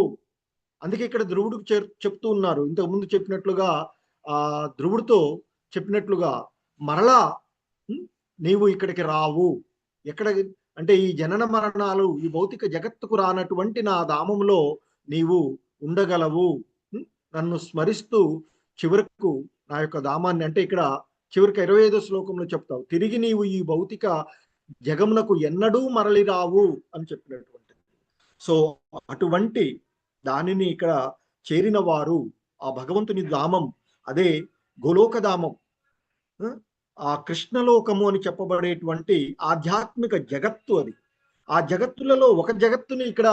అందుకే ఇక్కడ ధ్రువుడికి చెప్తూ ఉన్నారు, ఇంతకు ముందు చెప్పినట్లుగా ఆ ధ్రువుడితో చెప్పినట్లుగా, మరలా నీవు ఇక్కడికి రావు. ఎక్కడ అంటే ఈ జనన మరణాలు, ఈ భౌతిక జగత్తుకు రానటువంటి నా ధామంలో నీవు ఉండగలవు. నన్ను స్మరిస్తూ చివరకు నా యొక్క ధామాన్ని, అంటే ఇక్కడ చివరికి 25వ శ్లోకంలో చెప్తావు, తిరిగి నీవు ఈ భౌతిక జగమునకు ఎన్నడూ మరలి రావు అని చెప్పినటువంటిది. సో అటువంటి దానిని ఇక్కడ చేరిన వారు, ఆ భగవంతుని ధామం అదే గోలోకధామం, ఆ కృష్ణలోకము అని చెప్పబడేటువంటి ఆధ్యాత్మిక జగత్తు అది. ఆ జగత్తులలో ఒక జగత్తుని ఇక్కడ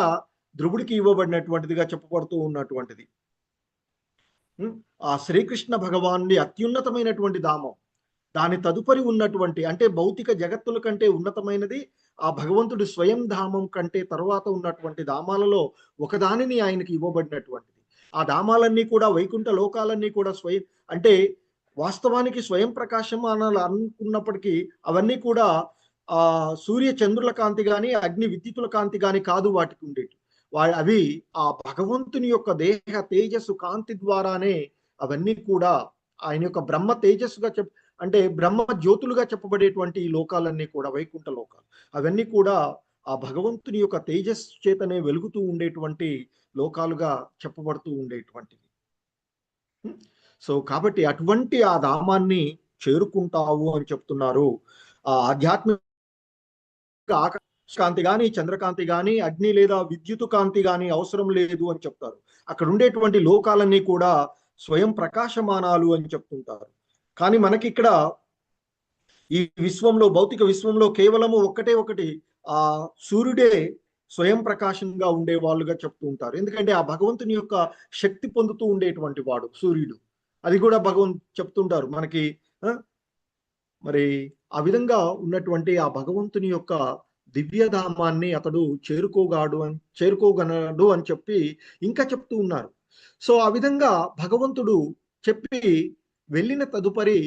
ధ్రువుడికి ఇవ్వబడినటువంటిదిగా చెప్పబడుతూ ఉన్నటువంటిది. ఆ శ్రీకృష్ణ భగవానుడి అత్యున్నతమైనటువంటి ధామం, దాని తదుపరి ఉన్నటువంటి, అంటే భౌతిక జగత్తుల కంటే ఉన్నతమైనది ఆ భగవంతుడి స్వయం ధామం కంటే తర్వాత ఉన్నటువంటి ధామాలలో ఒకదానిని ఆయనకి ఇవ్వబడినటువంటిది. ఆ ధామాలన్నీ కూడా, వైకుంఠ లోకాలన్నీ కూడా స్వయం, అంటే వాస్తవానికి స్వయం ప్రకాశం అనాలి అనుకున్నప్పటికీ అవన్నీ కూడా ఆ సూర్య చంద్రుల కాంతి గాని అగ్ని విద్యుతుల కాంతి గాని కాదు వాటికి ఉండేవి. అవి ఆ భగవంతుని యొక్క దేహ తేజస్సు కాంతి ద్వారానే అవన్నీ కూడా ఆయన యొక్క బ్రహ్మ తేజస్సుగా అంటే బ్రహ్మ జ్యోతులుగా చెప్పబడేటువంటి ఈ లోకాలన్నీ కూడా వైకుంఠ లోకాలు, అవన్నీ కూడా ఆ భగవంతుని యొక్క తేజస్సు చేతనే వెలుగుతూ ఉండేటువంటి లోకాలుగా చెప్పబడుతూ ఉండేటువంటివి. సో కాబట్టి అటువంటి ఆ ధామాన్ని చేరుకుంటావు అని చెప్తున్నారు. ఆ ఆధ్యాత్మిక కాంతి గాని చంద్రకాంతి గాని అగ్ని లేదా విద్యుత్ కాంతి గాని అవసరం లేదు అని చెప్తారు. అక్కడ ఉండేటువంటి లోకాలన్నీ కూడా స్వయం ప్రకాశమానాలు అని చెప్తుంటారు. కానీ మనకి ఇక్కడ ఈ విశ్వంలో, భౌతిక విశ్వంలో కేవలము ఒకటి ఆ సూర్యుడే స్వయం ప్రకాశంగా ఉండే వాళ్ళుగా చెప్తూ ఉంటారు. ఎందుకంటే ఆ భగవంతుని యొక్క శక్తి పొందుతూ ఉండేటువంటి వాడు సూర్యుడు, అది కూడా చెప్తుంటారు మనకి. మరి ఆ విధంగా ఉన్నటువంటి ఆ భగవంతుని యొక్క దివ్యధామాన్ని అతడు చేరుకోగలడు అని చెప్పి ఇంకా చెప్తూ ఉన్నారు. సో ఆ విధంగా భగవంతుడు చెప్పి వెళ్ళిన తదుపరి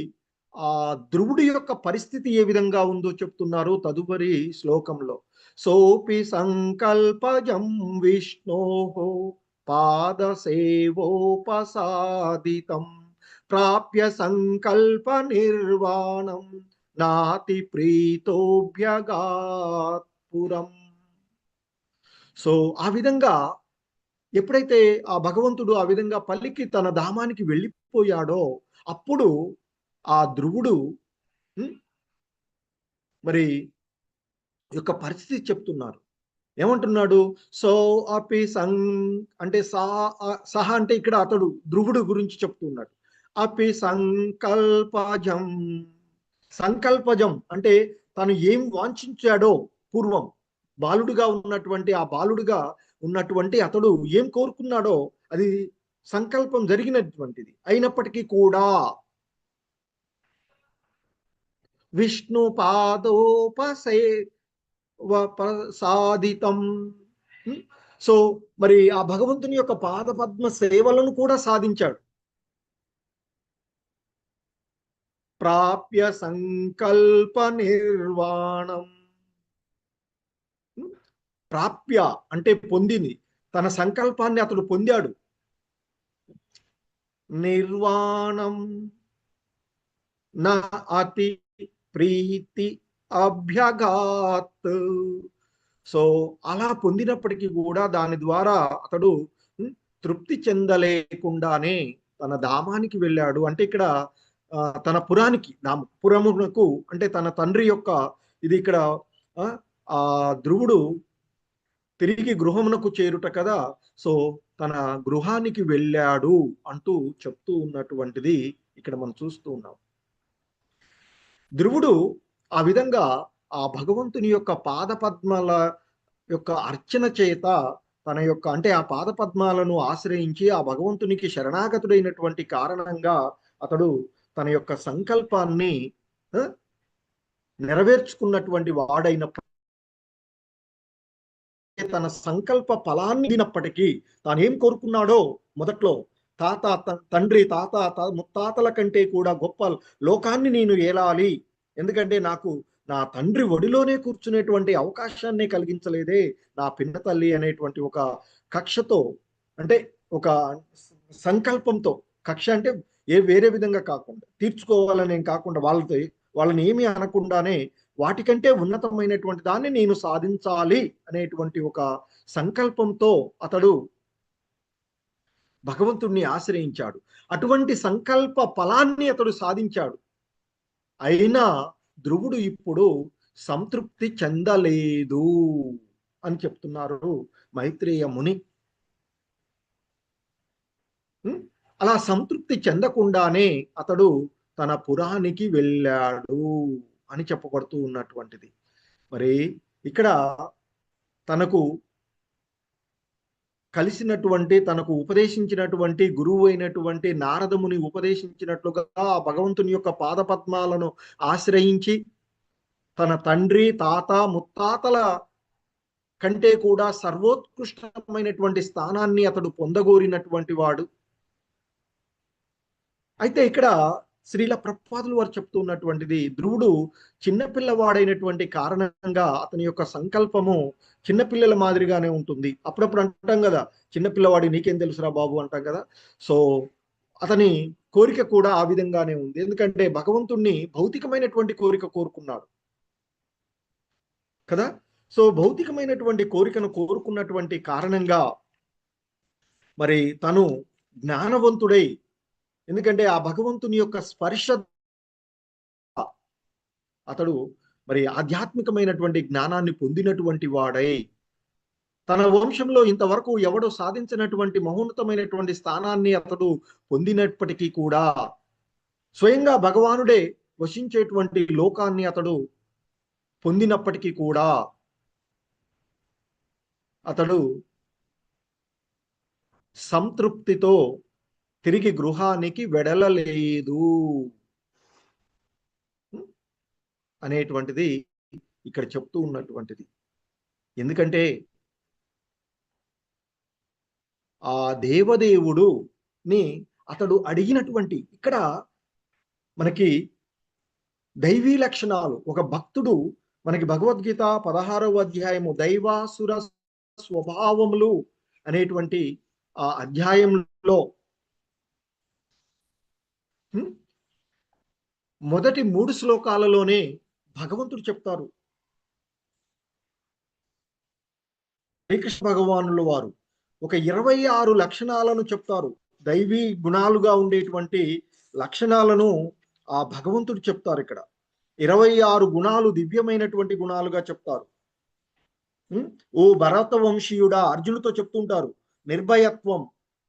ఆ ధ్రువుడి యొక్క పరిస్థితి ఏ విధంగా ఉందో చెప్తున్నారు తదుపరి శ్లోకంలో. సోపి సంకల్పజం విష్ణోః పాదసేవోపసాదితం ప్రాప్య సంకల్ప నిర్వాణం నాతి ప్రీతోభ్యగాత్పురం. సో ఆ విధంగా ఎప్పుడైతే ఆ భగవంతుడు ఆ విధంగా పల్లికి తన ధామానికి వెళ్ళిపోయాడో అప్పుడు ఆ ధ్రువుడు మరి యొక్క పరిస్థితి చెప్తున్నారు. ఏమంటున్నాడు? సో అపి అంటే సహ అంటే ఇక్కడ అతడు ధ్రువుడు గురించి చెప్తున్నాడు. అపి సంకల్పజం, సంకల్పజం అంటే తను ఏం వాంఛించాడో పూర్వం బాలుడుగా ఉన్నటువంటి ఆ బాలుడుగా ఉన్నటువంటి అతడు ఏం కోరుకున్నాడో అది సంకల్పం జరిగినటువంటిది అయినప్పటికీ కూడా విష్ణు పాదోపసాదితం. సో మరి ఆ భగవంతుని యొక్క పాదపద్మ సేవలను కూడా సాధించాడు. ప్రాప్య సంకల్ప నిర్వాణం. ప్రాప్య అంటే పొందింది, తన సంకల్పాన్ని అతడు పొందాడు. నిర్వాణం నా అతి ప్రీతి అభ్యగాత్. సో అలా పొందినప్పటికీ కూడా దాని ద్వారా అతడు తృప్తి చెందలేకుండానే తన ధామానికి వెళ్ళాడు. అంటే ఇక్కడ తన పురానికి, పురమునకు అంటే తన తండ్రి యొక్క ఇది ఇక్కడ ఆ ధ్రువుడు తిరిగి గృహమునకు చేరుట కదా. సో తన గృహానికి వెళ్ళాడు అంటూ చెప్తూ ఉన్నటువంటిది ఇక్కడ మనం చూస్తూ ఉన్నాం. ధ్రువుడు ఆ విధంగా ఆ భగవంతుని యొక్క పాదపద్మాల యొక్క అర్చన చేత తన యొక్క అంటే ఆ పాదపద్మాలను ఆశ్రయించి ఆ భగవంతునికి శరణాగతుడైనటువంటి కారణంగా అతడు తన యొక్క సంకల్పాన్ని నెరవేర్చుకున్నటువంటి వాడైన తన సంకల్ప ఫలాన్ని ఇచ్చినప్పటికీ తాను ఏం కోరుకున్నాడో మొదట్లో తండ్రి తాత ముత్తాతల కంటే కూడా గొప్ప లోకాన్ని నేను ఏలాలి, ఎందుకంటే నాకు నా తండ్రి ఒడిలోనే కూర్చునేటువంటి అవకాశాన్ని కలిగించలేదే నా పిన్న తల్లి అనేటువంటి ఒక కక్షతో, అంటే ఒక సంకల్పంతో, కక్ష అంటే వేరే విధంగా కాకుండా తీర్చుకోవాలని కాకుండా వాళ్ళని ఏమీ అనకుండానే వాటికంటే ఉన్నతమైనటువంటి దాన్ని నేను సాధించాలి అనేటువంటి ఒక సంకల్పంతో అతడు భగవంతుణ్ణి ఆశ్రయించాడు. అటువంటి సంకల్ప ఫలాన్ని అతడు సాధించాడు. అయినా ధ్రువుడు ఇప్పుడు సంతృప్తి చెందలేదు అని చెప్తున్నారు మైత్రేయ ముని. అలా సంతృప్తి చెందకుండానే అతడు తన పురానికి వెళ్ళాడు అని చెప్పబడుతూ ఉన్నటువంటిది. మరి ఇక్కడ తనకు కలిసినటువంటి, తనకు ఉపదేశించినటువంటి గురువు అయినటువంటి నారదముని ఉపదేశించినట్లుగా భగవంతుని యొక్క పాదపద్మాలను ఆశ్రయించి తన తండ్రి తాత ముత్తాతల కంటే కూడా సర్వోత్కృష్టమైనటువంటి స్థానాన్ని అతడు పొందగోరినటువంటి వాడు. అయితే ఇక్కడ శ్రీల ప్రభుపాదులు వారు చెప్తున్నటువంటిది, ధ్రువుడు చిన్నపిల్లవాడైనటువంటి కారణంగా అతని యొక్క సంకల్పము చిన్నపిల్లల మాదిరిగానే ఉంటుంది. అప్పుడప్పుడు అంటాం కదా, చిన్నపిల్లవాడి నీకేం తెలుసురా బాబు అంటాం కదా. సో అతని కోరిక కూడా ఆ విధంగానే ఉంది. ఎందుకంటే భగవంతుణ్ణి భౌతికమైనటువంటి కోరిక కోరుకున్నాడు కదా. సో భౌతికమైనటువంటి కోరికను కోరుకున్నటువంటి కారణంగా మరి తను జ్ఞానవంతుడై, ఎందుకంటే ఆ భగవంతుని యొక్క స్పర్శ అతడు మరి ఆధ్యాత్మికమైనటువంటి జ్ఞానాన్ని పొందినటువంటి వాడై తన వంశంలో ఇంతవరకు ఎవడో సాధించినటువంటి మహోన్నతమైనటువంటి స్థానాన్ని అతడు పొందినప్పటికీ కూడా స్వయంగా భగవానుడే వశించేటువంటి లోకాన్ని అతడు పొందినప్పటికీ కూడా అతడు సంతృప్తితో తిరిగి గృహానికి వెడలలేదు అనేటువంటిది ఇక్కడ చెప్తూ ఉన్నటువంటిది. ఎందుకంటే ఆ దేవదేవుడుని అతడు అడిగినటువంటి, ఇక్కడ మనకి దైవీ లక్షణాలు, ఒక భక్తుడు మనకి భగవద్గీత 16వ అధ్యాయము దైవాసుర స్వభావములు అనేటువంటి ఆ అధ్యాయంలో మొదటి 3 శ్లోకాలలోనే భగవంతుడు చెప్తారు, శ్రీకృష్ణ భగవానుల వారు ఒక 26 లక్షణాలను చెప్తారు. దైవీ గుణాలుగా ఉండేటువంటి లక్షణాలను ఆ భగవంతుడు చెప్తారు. ఇక్కడ 26 గుణాలు దివ్యమైనటువంటి గుణాలుగా చెప్తారు. ఓ భరత వంశీయుడా, అర్జునుతో చెప్తుంటారు, నిర్భయత్వం,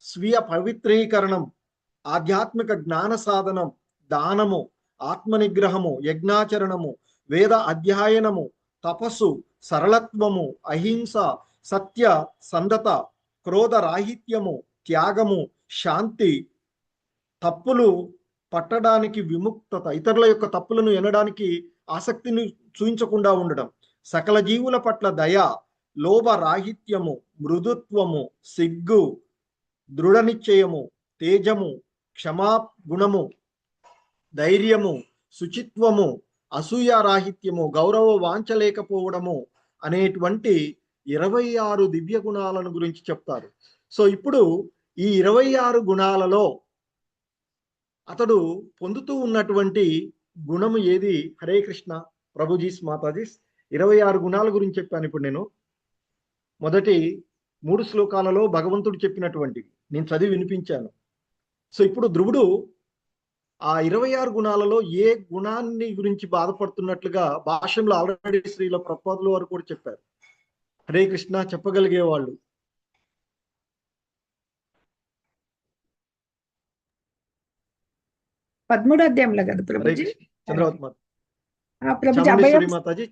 స్వీయ పవిత్రీకరణం, ఆధ్యాత్మిక జ్ఞాన సాధనం, దానము, ఆత్మనిగ్రహము, యజ్ఞాచరణము, వేద అధ్యయనము, తపస్సు, సరళత్వము, అహింస, సత్య సంధత, క్రోధ రాహిత్యము, త్యాగము, శాంతి, తప్పులు పట్టడానికి విముక్తత, ఇతరుల యొక్క తప్పులను ఎనడానికి ఆసక్తిని చూపించకుండా ఉండడం, సకల జీవుల పట్ల దయ, లోభ రాహిత్యము, మృదుత్వము, సిగ్గు, దృఢ నిశ్చయము, తేజము, క్షమాగుణము, ధైర్యము, శుచిత్వము, అసూయారాహిత్యము, గౌరవ వాంఛ లేకపోవడము అనేటువంటి 26 దివ్య గుణాలను గురించి చెప్తారు. సో ఇప్పుడు ఈ 26 గుణాలలో అతడు పొందుతూ ఉన్నటువంటి గుణము ఏది? హరే కృష్ణ ప్రభుజీస్ మాతాజీస్ 26 గుణాల గురించి చెప్పాను ఇప్పుడు నేను. మొదటి 3 శ్లోకాలలో భగవంతుడు చెప్పినటువంటివి నేను చదివి వినిపించాను. సో ఇప్పుడు ధ్రువుడు ఆ 26 గుణాలలో ఏ గుణాన్ని గురించి బాధపడుతున్నట్లుగా భాష్యంలో ఆల్రెడీ శ్రీల ప్రభుపాదుల వారు కూడా చెప్పారు. హరే కృష్ణ చెప్పగలిగే వాళ్ళు. పదమూడో అధ్యాయంలో కదా ప్రభుజీ? చంద్రావతి మాత, ప్రభుజీ అభయం మాతాజీ,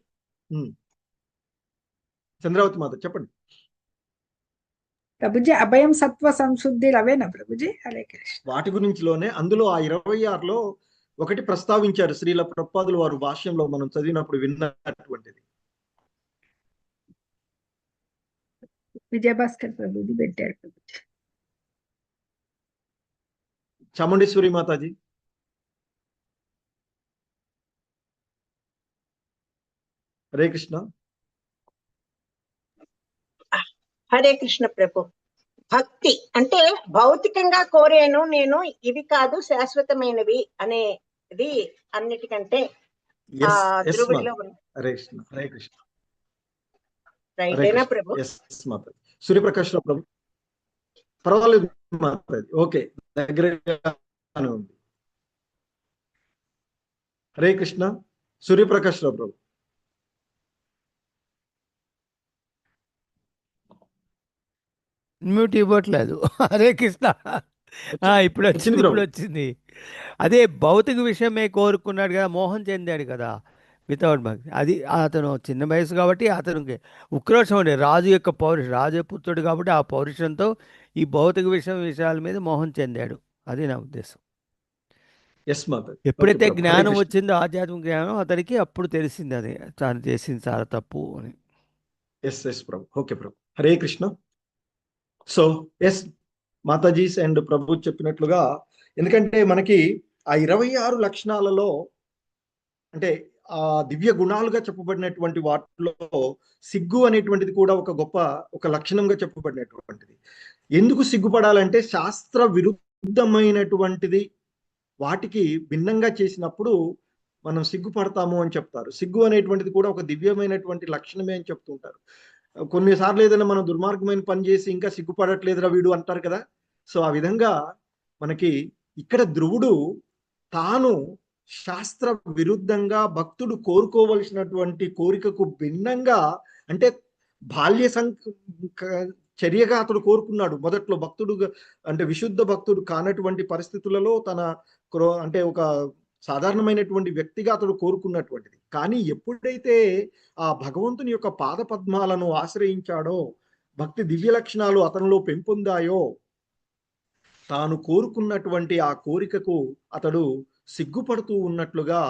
చంద్రావతి మాత చెప్పండి. ప్రభుజీ అభయం సత్వ సంశుద్ధి అవేనా ప్రభుజీ? హరే కృష్ణ. వాటి గురించిలోనే అందులో ఆ 26లో ఒకటి ప్రస్తావించారు శ్రీల ప్రభుపాదుల వారు భాష్యంలో మనం చదివినప్పుడు విన్నటువంటిది. విజయభాస్కర్ ప్రభుజీ పెట్టారు ప్రభుజీ. చాముండేశ్వరి మాతాజీ. హరే కృష్ణ. హరే కృష్ణ ప్రభు. భక్తి అంటే భౌతికంగా కోరేను నేను, ఇవి కాదు శాశ్వతమైనవి అనేది అన్నిటికంటే ధ్రువుడిలో హరే కృష్ణ. హరే కృష్ణ. రైటేనా ప్రభు? మాతాజీ. సూర్యప్రకాష్ రావు ప్రభు. పర్వాలేదు మాతాజీ, ఓకే, దగ్గరగానే ఉంది. హరే కృష్ణ. సూర్యప్రకాష్ రావు ప్రభు. మ్యూట్ ఇవ్వట్లేదు. హరే కృష్ణ. ఇప్పుడు వచ్చింది. అదే భౌతిక విషయమే కోరుకున్నాడు కదా, మోహం చెందాడు కదా వితౌట్ భక్తి. అది అతను చిన్న వయసు కాబట్టి అతనికి ఉక్రోషం ఉండే రాజు యొక్క రాజపుత్రుడు కాబట్టి ఆ పౌరుషంతో ఈ భౌతిక విషయాల మీద మోహం చెందాడు. అది నా ఉద్దేశం. ఎప్పుడైతే జ్ఞానం వచ్చిందో, ఆధ్యాత్మిక జ్ఞానం, అతనికి అప్పుడు తెలిసింది అది తాను చేసింది చాలా తప్పు అని. ప్రభు. ఓకే ప్రభు. హరే కృష్ణ. సో మాతాజీస్ అండ్ ప్రభు చెప్పినట్లుగా, ఎందుకంటే మనకి ఆ 26 లక్షణాలలో అంటే ఆ దివ్య గుణాలుగా చెప్పబడినటువంటి వాటిలో సిగ్గు అనేటువంటిది కూడా ఒక లక్షణంగా చెప్పబడినటువంటిది. ఎందుకు సిగ్గుపడాలంటే శాస్త్ర విరుద్ధమైనటువంటిది వాటికి భిన్నంగా చేసినప్పుడు మనం సిగ్గుపడతాము అని చెప్తారు. సిగ్గు అనేటువంటిది కూడా ఒక దివ్యమైనటువంటి లక్షణమే అని చెప్తుంటారు. కొన్నిసార్లు ఏదైనా మనం దుర్మార్గమైన పని చేసి ఇంకా సిగ్గుపడట్లేదురా వీడు అంటారు కదా. సో ఆ విధంగా మనకి ఇక్కడ ధ్రువుడు తాను శాస్త్ర విరుద్ధంగా భక్తుడు కోరుకోవలసినటువంటి కోరికకు భిన్నంగా, అంటే బాల్య చర్యగా అతడు కోరుకున్నాడు. మొదట్లో భక్తుడుగా అంటే విశుద్ధ భక్తుడు కానటువంటి పరిస్థితులలో అంటే ఒక సాధారణమైనటువంటి వ్యక్తిగా అతడు కోరుకున్నటువంటిది. కానీ ఎప్పుడైతే ఆ భగవంతుని యొక్క పాద పద్మాలను ఆశ్రయించాడో, భక్తి దివ్య లక్షణాలు అతనిలో పెంపొందాయో, తాను కోరుకున్నటువంటి ఆ కోరికకు అతడు సిగ్గుపడుతూ ఉన్నట్లుగా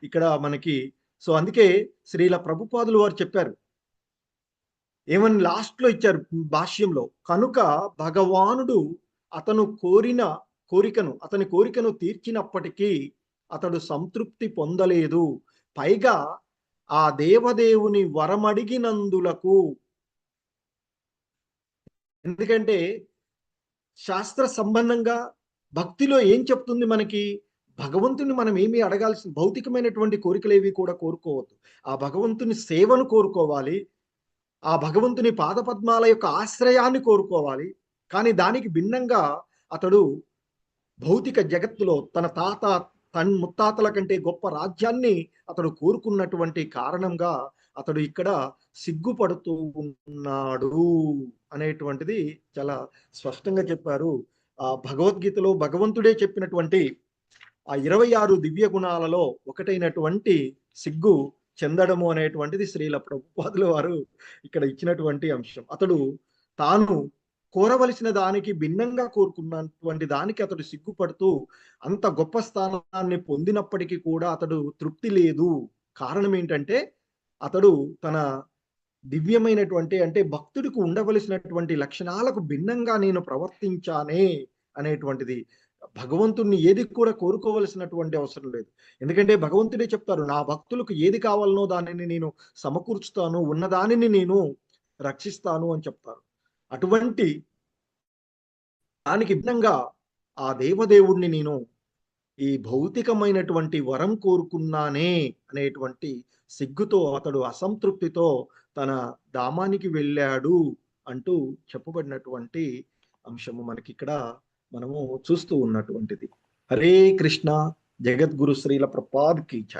ఇక్కడ మనకి. సో అందుకే శ్రీల ప్రభుపాదులు వారు చెప్పారు, ఏమని లాస్ట్ లో ఇచ్చారు భాష్యంలో, కనుక భగవానుడు అతని కోరికను తీర్చినప్పటికీ అతడు సంతృప్తి పొందలేదు. పైగా ఆ దేవదేవుని వరమడిగినందులకు, ఎందుకంటే శాస్త్ర సంబంధంగా భక్తిలో ఏం చెప్తుంది మనకి, భగవంతుని మనం ఏమీ అడగాల్సిన భౌతికమైనటువంటి కోరికలు ఏవి కూడా కోరుకోవద్దు. ఆ భగవంతుని సేవను కోరుకోవాలి, ఆ భగవంతుని పాదపద్మాల యొక్క ఆశ్రయాన్ని కోరుకోవాలి. కానీ దానికి భిన్నంగా అతడు భౌతిక జగత్తులో తన ముత్తాతల కంటే గొప్ప రాజ్యాన్ని అతడు కోరుకున్నటువంటి కారణంగా అతడు ఇక్కడ సిగ్గుపడుతూ ఉన్నాడు అనేటువంటిది చాలా స్పష్టంగా చెప్పారు. ఆ భగవద్గీతలో భగవంతుడే చెప్పినటువంటి ఆ 26 దివ్య గుణాలలో ఒకటైనటువంటి సిగ్గు చెందడము అనేటువంటిది శ్రీల ప్రభుపాదుల వారు ఇక్కడ ఇచ్చినటువంటి అంశం. అతడు తాను కోరవలసిన దానికి భిన్నంగా కోరుకున్నటువంటి దానికి అతడు సిగ్గుపడుతూ అంత గొప్ప స్థానాన్ని పొందినప్పటికీ కూడా అతడు తృప్తి లేదు. కారణం ఏంటంటే అతడు తన దివ్యమైనటువంటి అంటే భక్తుడికి ఉండవలసినటువంటి లక్షణాలకు భిన్నంగా నేను ప్రవర్తించానే అనేటువంటిది. భగవంతుణ్ణి ఏది కూడా కోరుకోవలసినటువంటి అవసరం లేదు. ఎందుకంటే భగవంతుడే చెప్తారు, నా భక్తులకు ఏది కావాలనో దానిని నేను సమకూర్చుతాను, ఉన్నదానిని నేను రక్షిస్తాను అని చెప్తారు. అటువంటి దానికి భిన్నంగా ఆ దేవదేవుణ్ణి నేను ఈ భౌతికమైనటువంటి వరం కోరుకున్నానే అనేటువంటి సిగ్గుతో అతడు అసంతృప్తితో తన ధామానికి వెళ్ళాడు అంటూ చెప్పబడినటువంటి అంశము మనకి ఇక్కడ మనము చూస్తూ ఉన్నటువంటిది. హరే కృష్ణ. జగద్గురు శ్రీల ప్రభుపాద్ కీ జై.